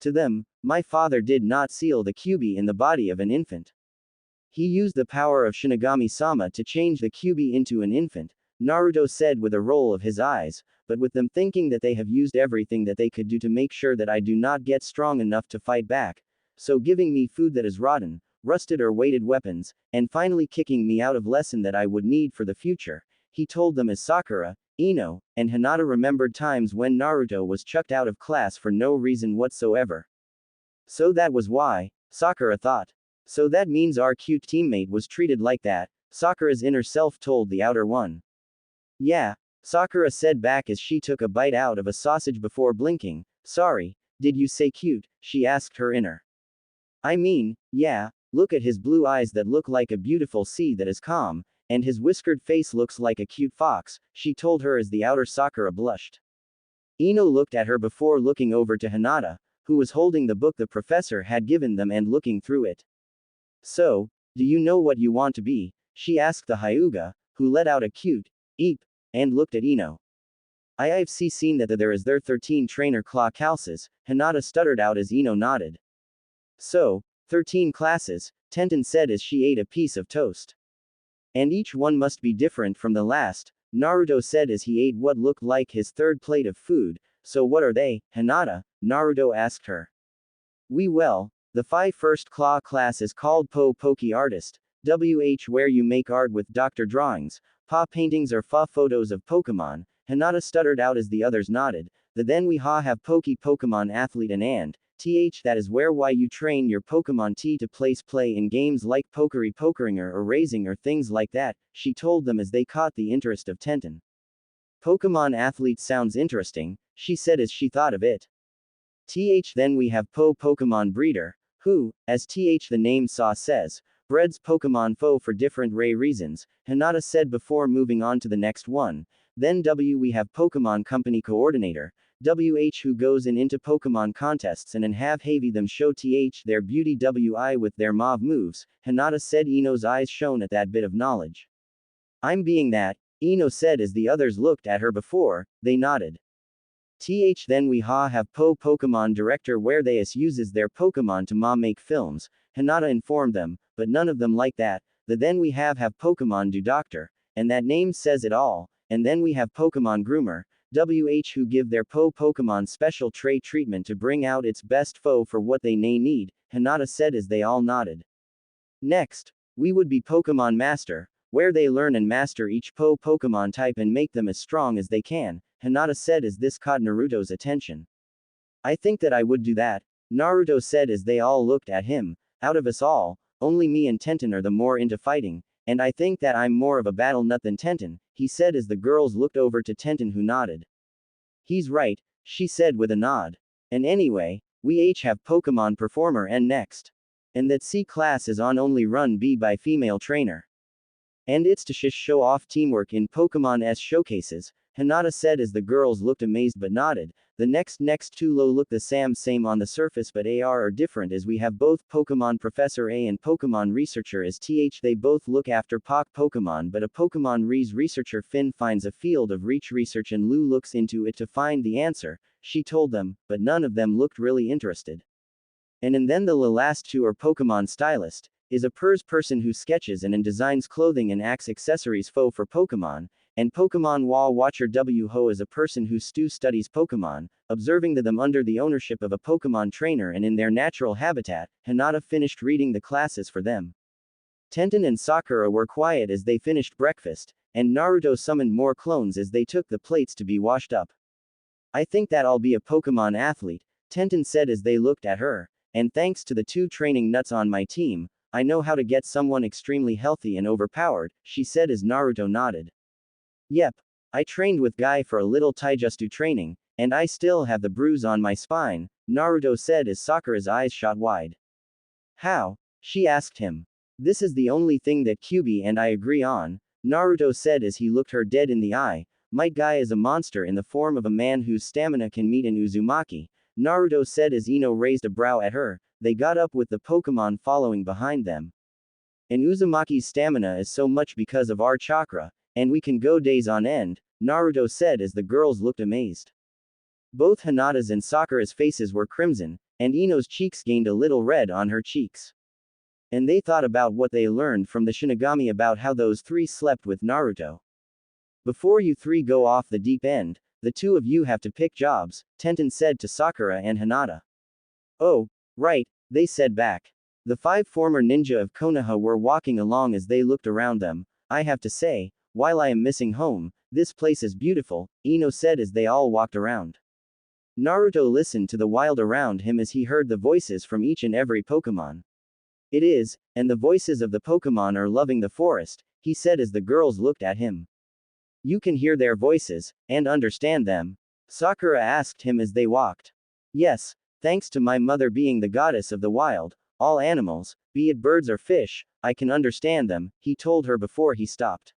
To them, my father did not seal the kyubi in the body of an infant. He used the power of Shinigami-sama to change the kyubi into an infant, Naruto said with a roll of his eyes, but with them thinking that they have used everything that they could do to make sure that I do not get strong enough to fight back, so giving me food that is rotten, rusted or weighted weapons, and finally kicking me out of lesson that I would need for the future, he told them as Sakura, Ino, and Hinata remembered times when Naruto was chucked out of class for no reason whatsoever. So that was why, Sakura thought. So that means our cute teammate was treated like that, Sakura's inner self told the outer one. Yeah, Sakura said back as she took a bite out of a sausage before blinking. Sorry, did you say cute? She asked her inner. I mean, yeah, look at his blue eyes that look like a beautiful sea that is calm, and his whiskered face looks like a cute fox, she told her as the outer Sakura blushed. Ino looked at her before looking over to Hinata, who was holding the book the professor had given them and looking through it. So, do you know what you want to be? She asked the Hyuga, who let out a cute eep, and looked at Ino. I've seen that there is their 13 trainer claw classes, Hinata stuttered out as Ino nodded. So, 13 classes, Tenten said as she ate a piece of toast. And each one must be different from the last, Naruto said as he ate what looked like his third plate of food. So what are they, Hinata? Naruto asked her. The 5 first claw class is called Poki Artist, where you make art with doctor drawings, pa paintings or fa photos of Pokemon, Hinata stuttered out as the others nodded. Then we have Pokemon Athlete and that is where you train your Pokemon to play in games like Pokeringer or Raising or things like that, she told them as they caught the interest of Tenten. Pokemon Athlete sounds interesting, she said as she thought of it. Then we have Pokemon Breeder, who, as the name says, breeds Pokemon for different reasons, Hinata said before moving on to the next one. Then we have Pokemon Company Coordinator, who goes into Pokemon contests and have them show their beauty with their mauve moves, Hinata said. Ino's eyes shone at that bit of knowledge. I'm being that, Ino said as the others looked at her before, they nodded. Then we have Pokemon Director where they uses their Pokemon to make films, Hinata informed them, but none of them like that. Then we have Pokemon Do Doctor, and that name says it all, and then we have Pokemon Groomer, who give their Pokemon special treatment to bring out its best for what they need, Hinata said as they all nodded. Next, we would be Pokemon Master, where they learn and master each Pokemon type and make them as strong as they can, Hinata said as this caught Naruto's attention. I think that I would do that, Naruto said as they all looked at him. Out of us all, only me and Tenten are the more into fighting, and I think that I'm more of a battle nut than Tenten, he said as the girls looked over to Tenten, who nodded. He's right, she said with a nod. And anyway, we each have Pokemon Performer N next. And that C class is on only run B by female trainer. And it's to show off teamwork in Pokemon S showcases, Hinata said as the girls looked amazed but nodded. The next two look the same on the surface but are different, as we have both Pokemon Professor A and Pokemon Researcher as they both look after Pokemon, but a Pokemon researcher Finn finds a field of research and Lou looks into it to find the answer, she told them, but none of them looked really interested. And then the last two are Pokemon Stylist, is a person who sketches and designs clothing and accessories for Pokemon, and Pokemon Watcher Ho is a person who studies Pokemon, observing them under the ownership of a Pokemon trainer and in their natural habitat. Hinata finished reading the classes for them. Tenten and Sakura were quiet as they finished breakfast, and Naruto summoned more clones as they took the plates to be washed up. I think that I'll be a Pokemon athlete, Tenten said as they looked at her, and thanks to the two training nuts on my team, I know how to get someone extremely healthy and overpowered, she said as Naruto nodded. Yep. I trained with Guy for a little taijutsu training, and I still have the bruise on my spine, Naruto said as Sakura's eyes shot wide. How? She asked him. This is the only thing that Kyuubi and I agree on, Naruto said as he looked her dead in the eye. Might Guy is a monster in the form of a man whose stamina can meet an Uzumaki, Naruto said as Ino raised a brow at her. They got up with the Pokemon following behind them. And Uzumaki's stamina is so much because of our chakra, and we can go days on end, Naruto said as the girls looked amazed. Both Hinata's and Sakura's faces were crimson, and Ino's cheeks gained a little red on her cheeks. And they thought about what they learned from the Shinigami about how those three slept with Naruto. Before you three go off the deep end, the two of you have to pick jobs, Tenten said to Sakura and Hinata. Oh, right, they said back. The 5 former ninja of Konoha were walking along as they looked around them. I have to say, while I am missing home, this place is beautiful, Ino said as they all walked around. Naruto listened to the wild around him as he heard the voices from each and every Pokemon. It is, and the voices of the Pokemon are loving the forest, he said as the girls looked at him. You can hear their voices, and understand them? Sakura asked him as they walked. Yes, thanks to my mother being the goddess of the wild, all animals, be it birds or fish, I can understand them, he told her before he stopped.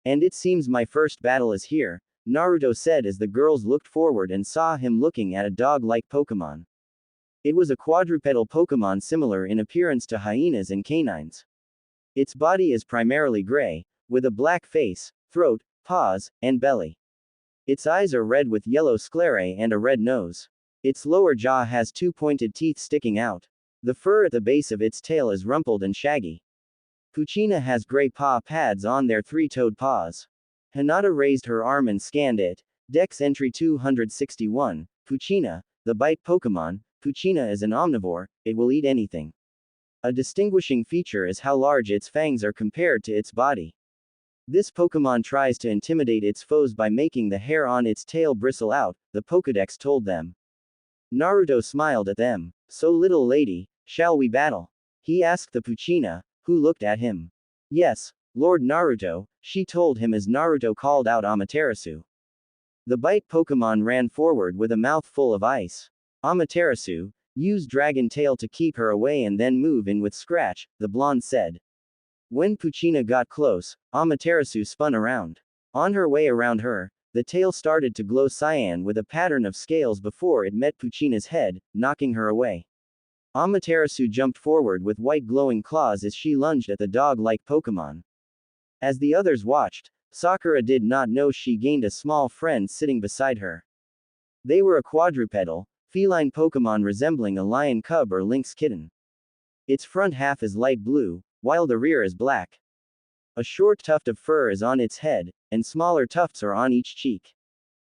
And it seems my first battle is here, Naruto said as the girls looked forward and saw him looking at a dog-like Pokemon. It was a quadrupedal Pokemon similar in appearance to hyenas and canines. Its body is primarily gray, with a black face, throat, paws, and belly. Its eyes are red with yellow sclerae and a red nose. Its lower jaw has 2 pointed teeth sticking out. The fur at the base of its tail is rumpled and shaggy. Puccina has gray paw pads on their 3-toed paws. Hinata raised her arm and scanned it. Dex entry 261, Puccina, the bite Pokemon. Puccina is an omnivore, it will eat anything. A distinguishing feature is how large its fangs are compared to its body. This Pokemon tries to intimidate its foes by making the hair on its tail bristle out, the Pokédex told them. Naruto smiled at them. So little lady, shall we battle? He asked the Puccina, who looked at him. Yes, Lord Naruto, she told him as Naruto called out Amaterasu. The bite Pokemon ran forward with a mouth full of ice. Amaterasu, use Dragon Tail to keep her away and then move in with Scratch, the blonde said. When Puccina got close, Amaterasu spun around. On her way around her, the tail started to glow cyan with a pattern of scales before it met Puccina's head, knocking her away. Amaterasu jumped forward with white glowing claws as she lunged at the dog-like Pokemon. As the others watched, Sakura did not know she gained a small friend sitting beside her. They were a quadrupedal, feline Pokemon resembling a lion cub or lynx kitten. Its front half is light blue, while the rear is black. A short tuft of fur is on its head, and smaller tufts are on each cheek.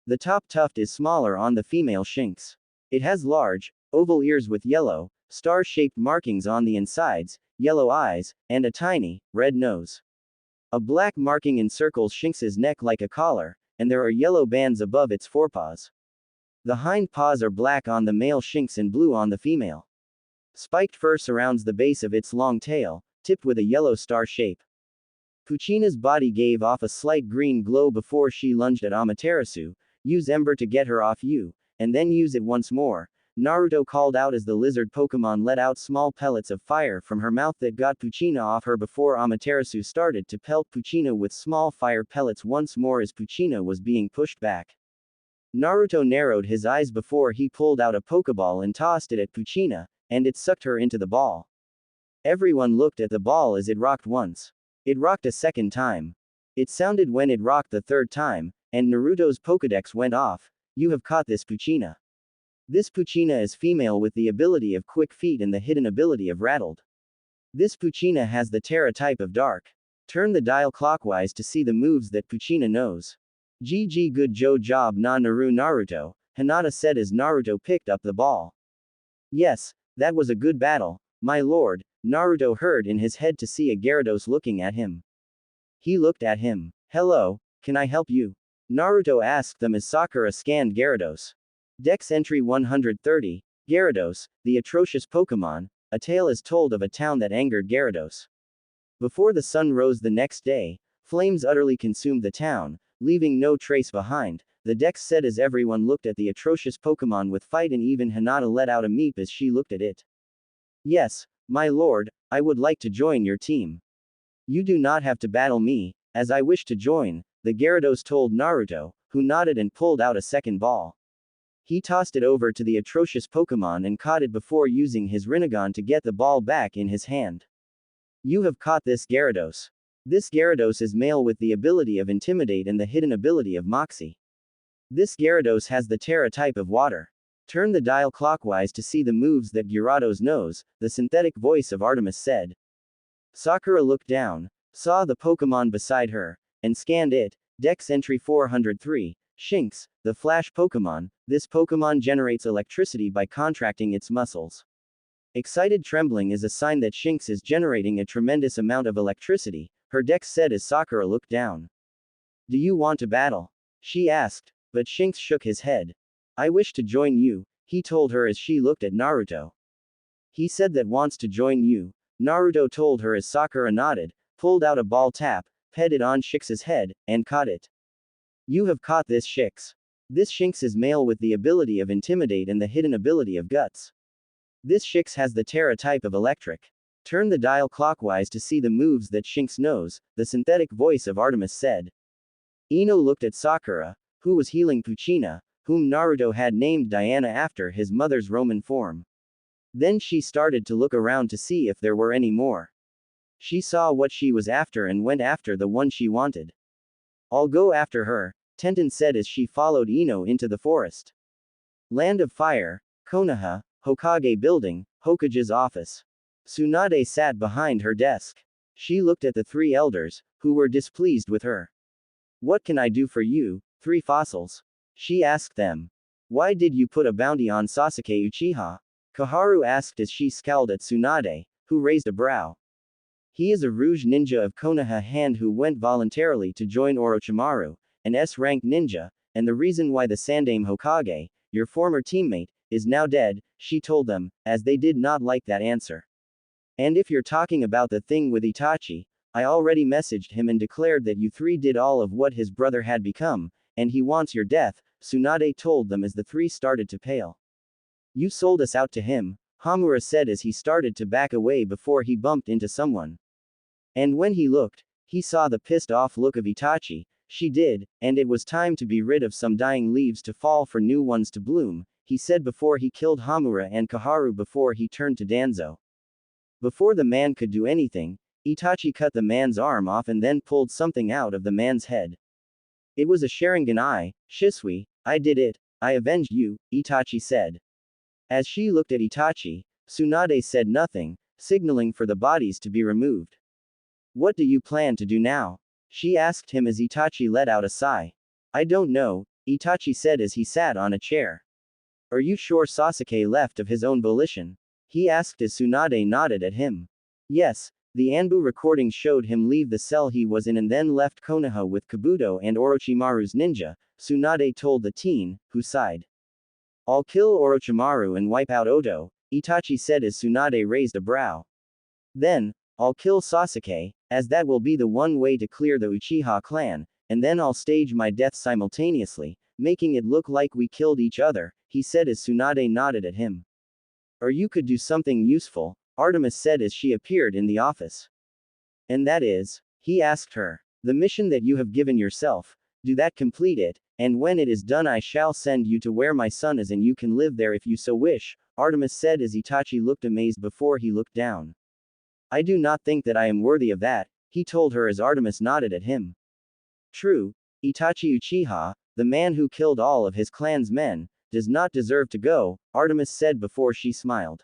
The top tuft is smaller on the female Shinx. It has large, oval ears with yellow, star-shaped markings on the insides, yellow eyes, and a tiny, red nose. A black marking encircles Shinx's neck like a collar, and there are yellow bands above its forepaws. The hind paws are black on the male shinx and blue on the female. Spiked fur surrounds the base of its long tail, tipped with a yellow star shape. Puccina's body gave off a slight green glow before she lunged at Amaterasu. Use Ember to get her off you, and then use it once more, Naruto called out as the lizard Pokemon let out small pellets of fire from her mouth that got Puccina off her before Amaterasu started to pelt Puccina with small fire pellets once more as Puccina was being pushed back. Naruto narrowed his eyes before he pulled out a Pokeball and tossed it at Puccina, and it sucked her into the ball. Everyone looked at the ball as it rocked once. It rocked a second time. It sounded when it rocked the third time, and Naruto's Pokedex went off. You have caught this Puccina. This Puccina is female with the ability of Quick Feet and the hidden ability of Rattled. This Puccina has the Terra type of Dark. Turn the dial clockwise to see the moves that Puccina knows. GG good job na Naru Naruto, Hinata said as Naruto picked up the ball. Yes, that was a good battle, my lord, Naruto heard in his head to see a Gyarados looking at him. He looked at him. Hello, can I help you? Naruto asked them as Sakura scanned Gyarados. Dex entry 130, Gyarados, the atrocious Pokemon, a tale is told of a town that angered Gyarados. Before the sun rose the next day, flames utterly consumed the town, leaving no trace behind, the Dex said as everyone looked at the atrocious Pokemon with fight and even Hinata let out a meep as she looked at it. Yes, my lord, I would like to join your team. You do not have to battle me, as I wish to join, the Gyarados told Naruto, who nodded and pulled out a second ball. He tossed it over to the atrocious Pokemon and caught it before using his Rinnegan to get the ball back in his hand. You have caught this Gyarados. This Gyarados is male with the ability of Intimidate and the hidden ability of Moxie. This Gyarados has the Terra type of Water. Turn the dial clockwise to see the moves that Gyarados knows, the synthetic voice of Artemis said. Sakura looked down, saw the Pokemon beside her, and scanned it. Dex entry 403, Shinx, the Flash Pokemon. This Pokemon generates electricity by contracting its muscles. Excited trembling is a sign that Shinx is generating a tremendous amount of electricity, her Dex said as Sakura looked down. Do you want to battle? She asked, but Shinx shook his head. I wish to join you, he told her as she looked at Naruto. He said that wants to join you, Naruto told her as Sakura nodded, pulled out a ball tap, petted on Shinx's head, and caught it. You have caught this Shinx. This Shinx is male with the ability of Intimidate and the hidden ability of Guts. This Shinx has the Terra type of Electric. Turn the dial clockwise to see the moves that Shinx knows, the synthetic voice of Artemis said. Ino looked at Sakura, who was healing Puccina, whom Naruto had named Diana after his mother's Roman form. Then she started to look around to see if there were any more. She saw what she was after and went after the one she wanted. I'll go after her, Tenten said as she followed Ino into the forest. Land of Fire, Konoha, Hokage Building, Hokage's office. Tsunade sat behind her desk. She looked at the three elders, who were displeased with her. What can I do for you, three fossils? She asked them. Why did you put a bounty on Sasuke Uchiha? Koharu asked as she scowled at Tsunade, who raised a brow. He is a Rouge ninja of Konoha hand who went voluntarily to join Orochimaru, an S-rank ninja, and the reason why the Sandaime Hokage, your former teammate, is now dead, she told them, as they did not like that answer. And if you're talking about the thing with Itachi, I already messaged him and declared that you three did all of what his brother had become, and he wants your death, Tsunade told them as the three started to pale. You sold us out to him, Hamura said as he started to back away before he bumped into someone. And when he looked, he saw the pissed off look of Itachi. She did, and it was time to be rid of some dying leaves to fall for new ones to bloom, he said before he killed Hamura and Koharu before he turned to Danzo. Before the man could do anything, Itachi cut the man's arm off and then pulled something out of the man's head. It was a Sharingan Shisui, I did it, I avenged you, Itachi said. As she looked at Itachi, Tsunade said nothing, signaling for the bodies to be removed. What do you plan to do now? She asked him as Itachi let out a sigh. I don't know, Itachi said as he sat on a chair. Are you sure Sasuke left of his own volition? He asked as Tsunade nodded at him. Yes, the Anbu recording showed him leave the cell he was in and then left Konoha with Kabuto and Orochimaru's ninja, Tsunade told the teen, who sighed. I'll kill Orochimaru and wipe out Oto, Itachi said as Tsunade raised a brow. Then, I'll kill Sasuke, as that will be the one way to clear the Uchiha clan, and then I'll stage my death simultaneously, making it look like we killed each other, he said as Tsunade nodded at him. Or you could do something useful, Artemis said as she appeared in the office. And that is? He asked her. The mission that you have given yourself, do that, complete it, and when it is done I shall send you to where my son is and you can live there if you so wish, Artemis said as Itachi looked amazed before he looked down. I do not think that I am worthy of that, he told her as Artemis nodded at him. True, Itachi Uchiha, the man who killed all of his clan's men, does not deserve to go, Artemis said before she smiled.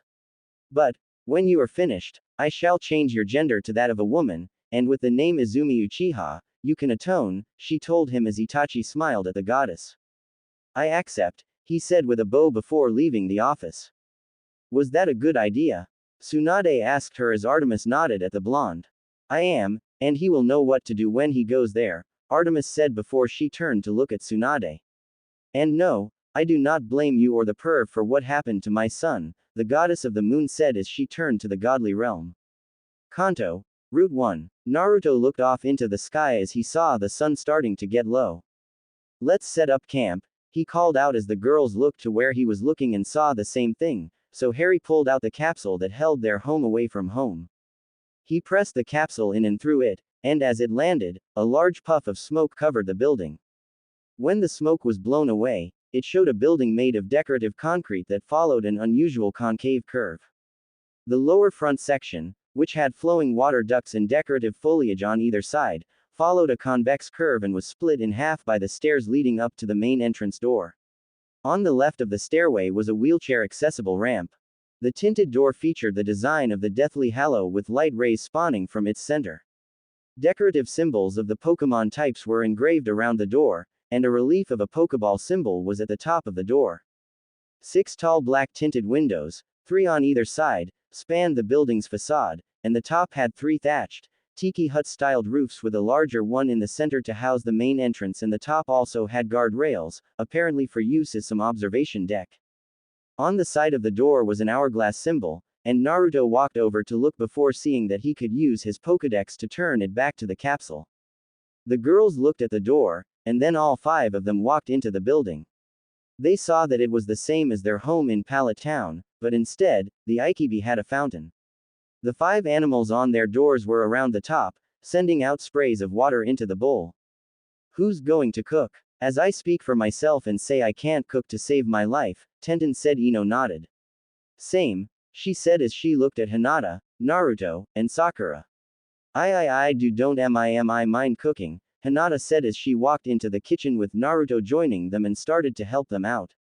But, when you are finished, I shall change your gender to that of a woman, and with the name Izumi Uchiha, you can atone, she told him as Itachi smiled at the goddess. I accept, he said with a bow before leaving the office. Was that a good idea? Tsunade asked her as Artemis nodded at the blonde. I am, and he will know what to do when he goes there, Artemis said before she turned to look at Tsunade. And no, I do not blame you or the perv for what happened to my son, the goddess of the moon said as she turned to the godly realm. Kanto, Route 1. Naruto looked off into the sky as he saw the sun starting to get low. Let's set up camp, he called out as the girls looked to where he was looking and saw the same thing, so Harry pulled out the capsule that held their home away from home. He pressed the capsule in and threw it, and as it landed, a large puff of smoke covered the building. When the smoke was blown away, it showed a building made of decorative concrete that followed an unusual concave curve. The lower front section, which had flowing water ducts and decorative foliage on either side, followed a convex curve and was split in half by the stairs leading up to the main entrance door. On the left of the stairway was a wheelchair-accessible ramp. The tinted door featured the design of the Deathly Hallow with light rays spawning from its center. Decorative symbols of the Pokemon types were engraved around the door, and a relief of a Pokeball symbol was at the top of the door. 6 tall black tinted windows, 3 on either side, spanned the building's facade, and the top had 3 thatched, tiki hut-styled roofs with a larger one in the center to house the main entrance, and the top also had guard rails, apparently for use as some observation deck. On the side of the door was an hourglass symbol, and Naruto walked over to look before seeing that he could use his Pokédex to turn it back to the capsule. The girls looked at the door, and then all 5 of them walked into the building. They saw that it was the same as their home in Pallet Town, but instead, the Ikibi had a fountain. The 5 animals on their doors were around the top, sending out sprays of water into the bowl. Who's going to cook? As I speak for myself and say I can't cook to save my life, Tenten said. Ino nodded. Same, she said as she looked at Hinata, Naruto, and Sakura. I don't mind cooking, Hinata said as she walked into the kitchen with Naruto joining them and started to help them out.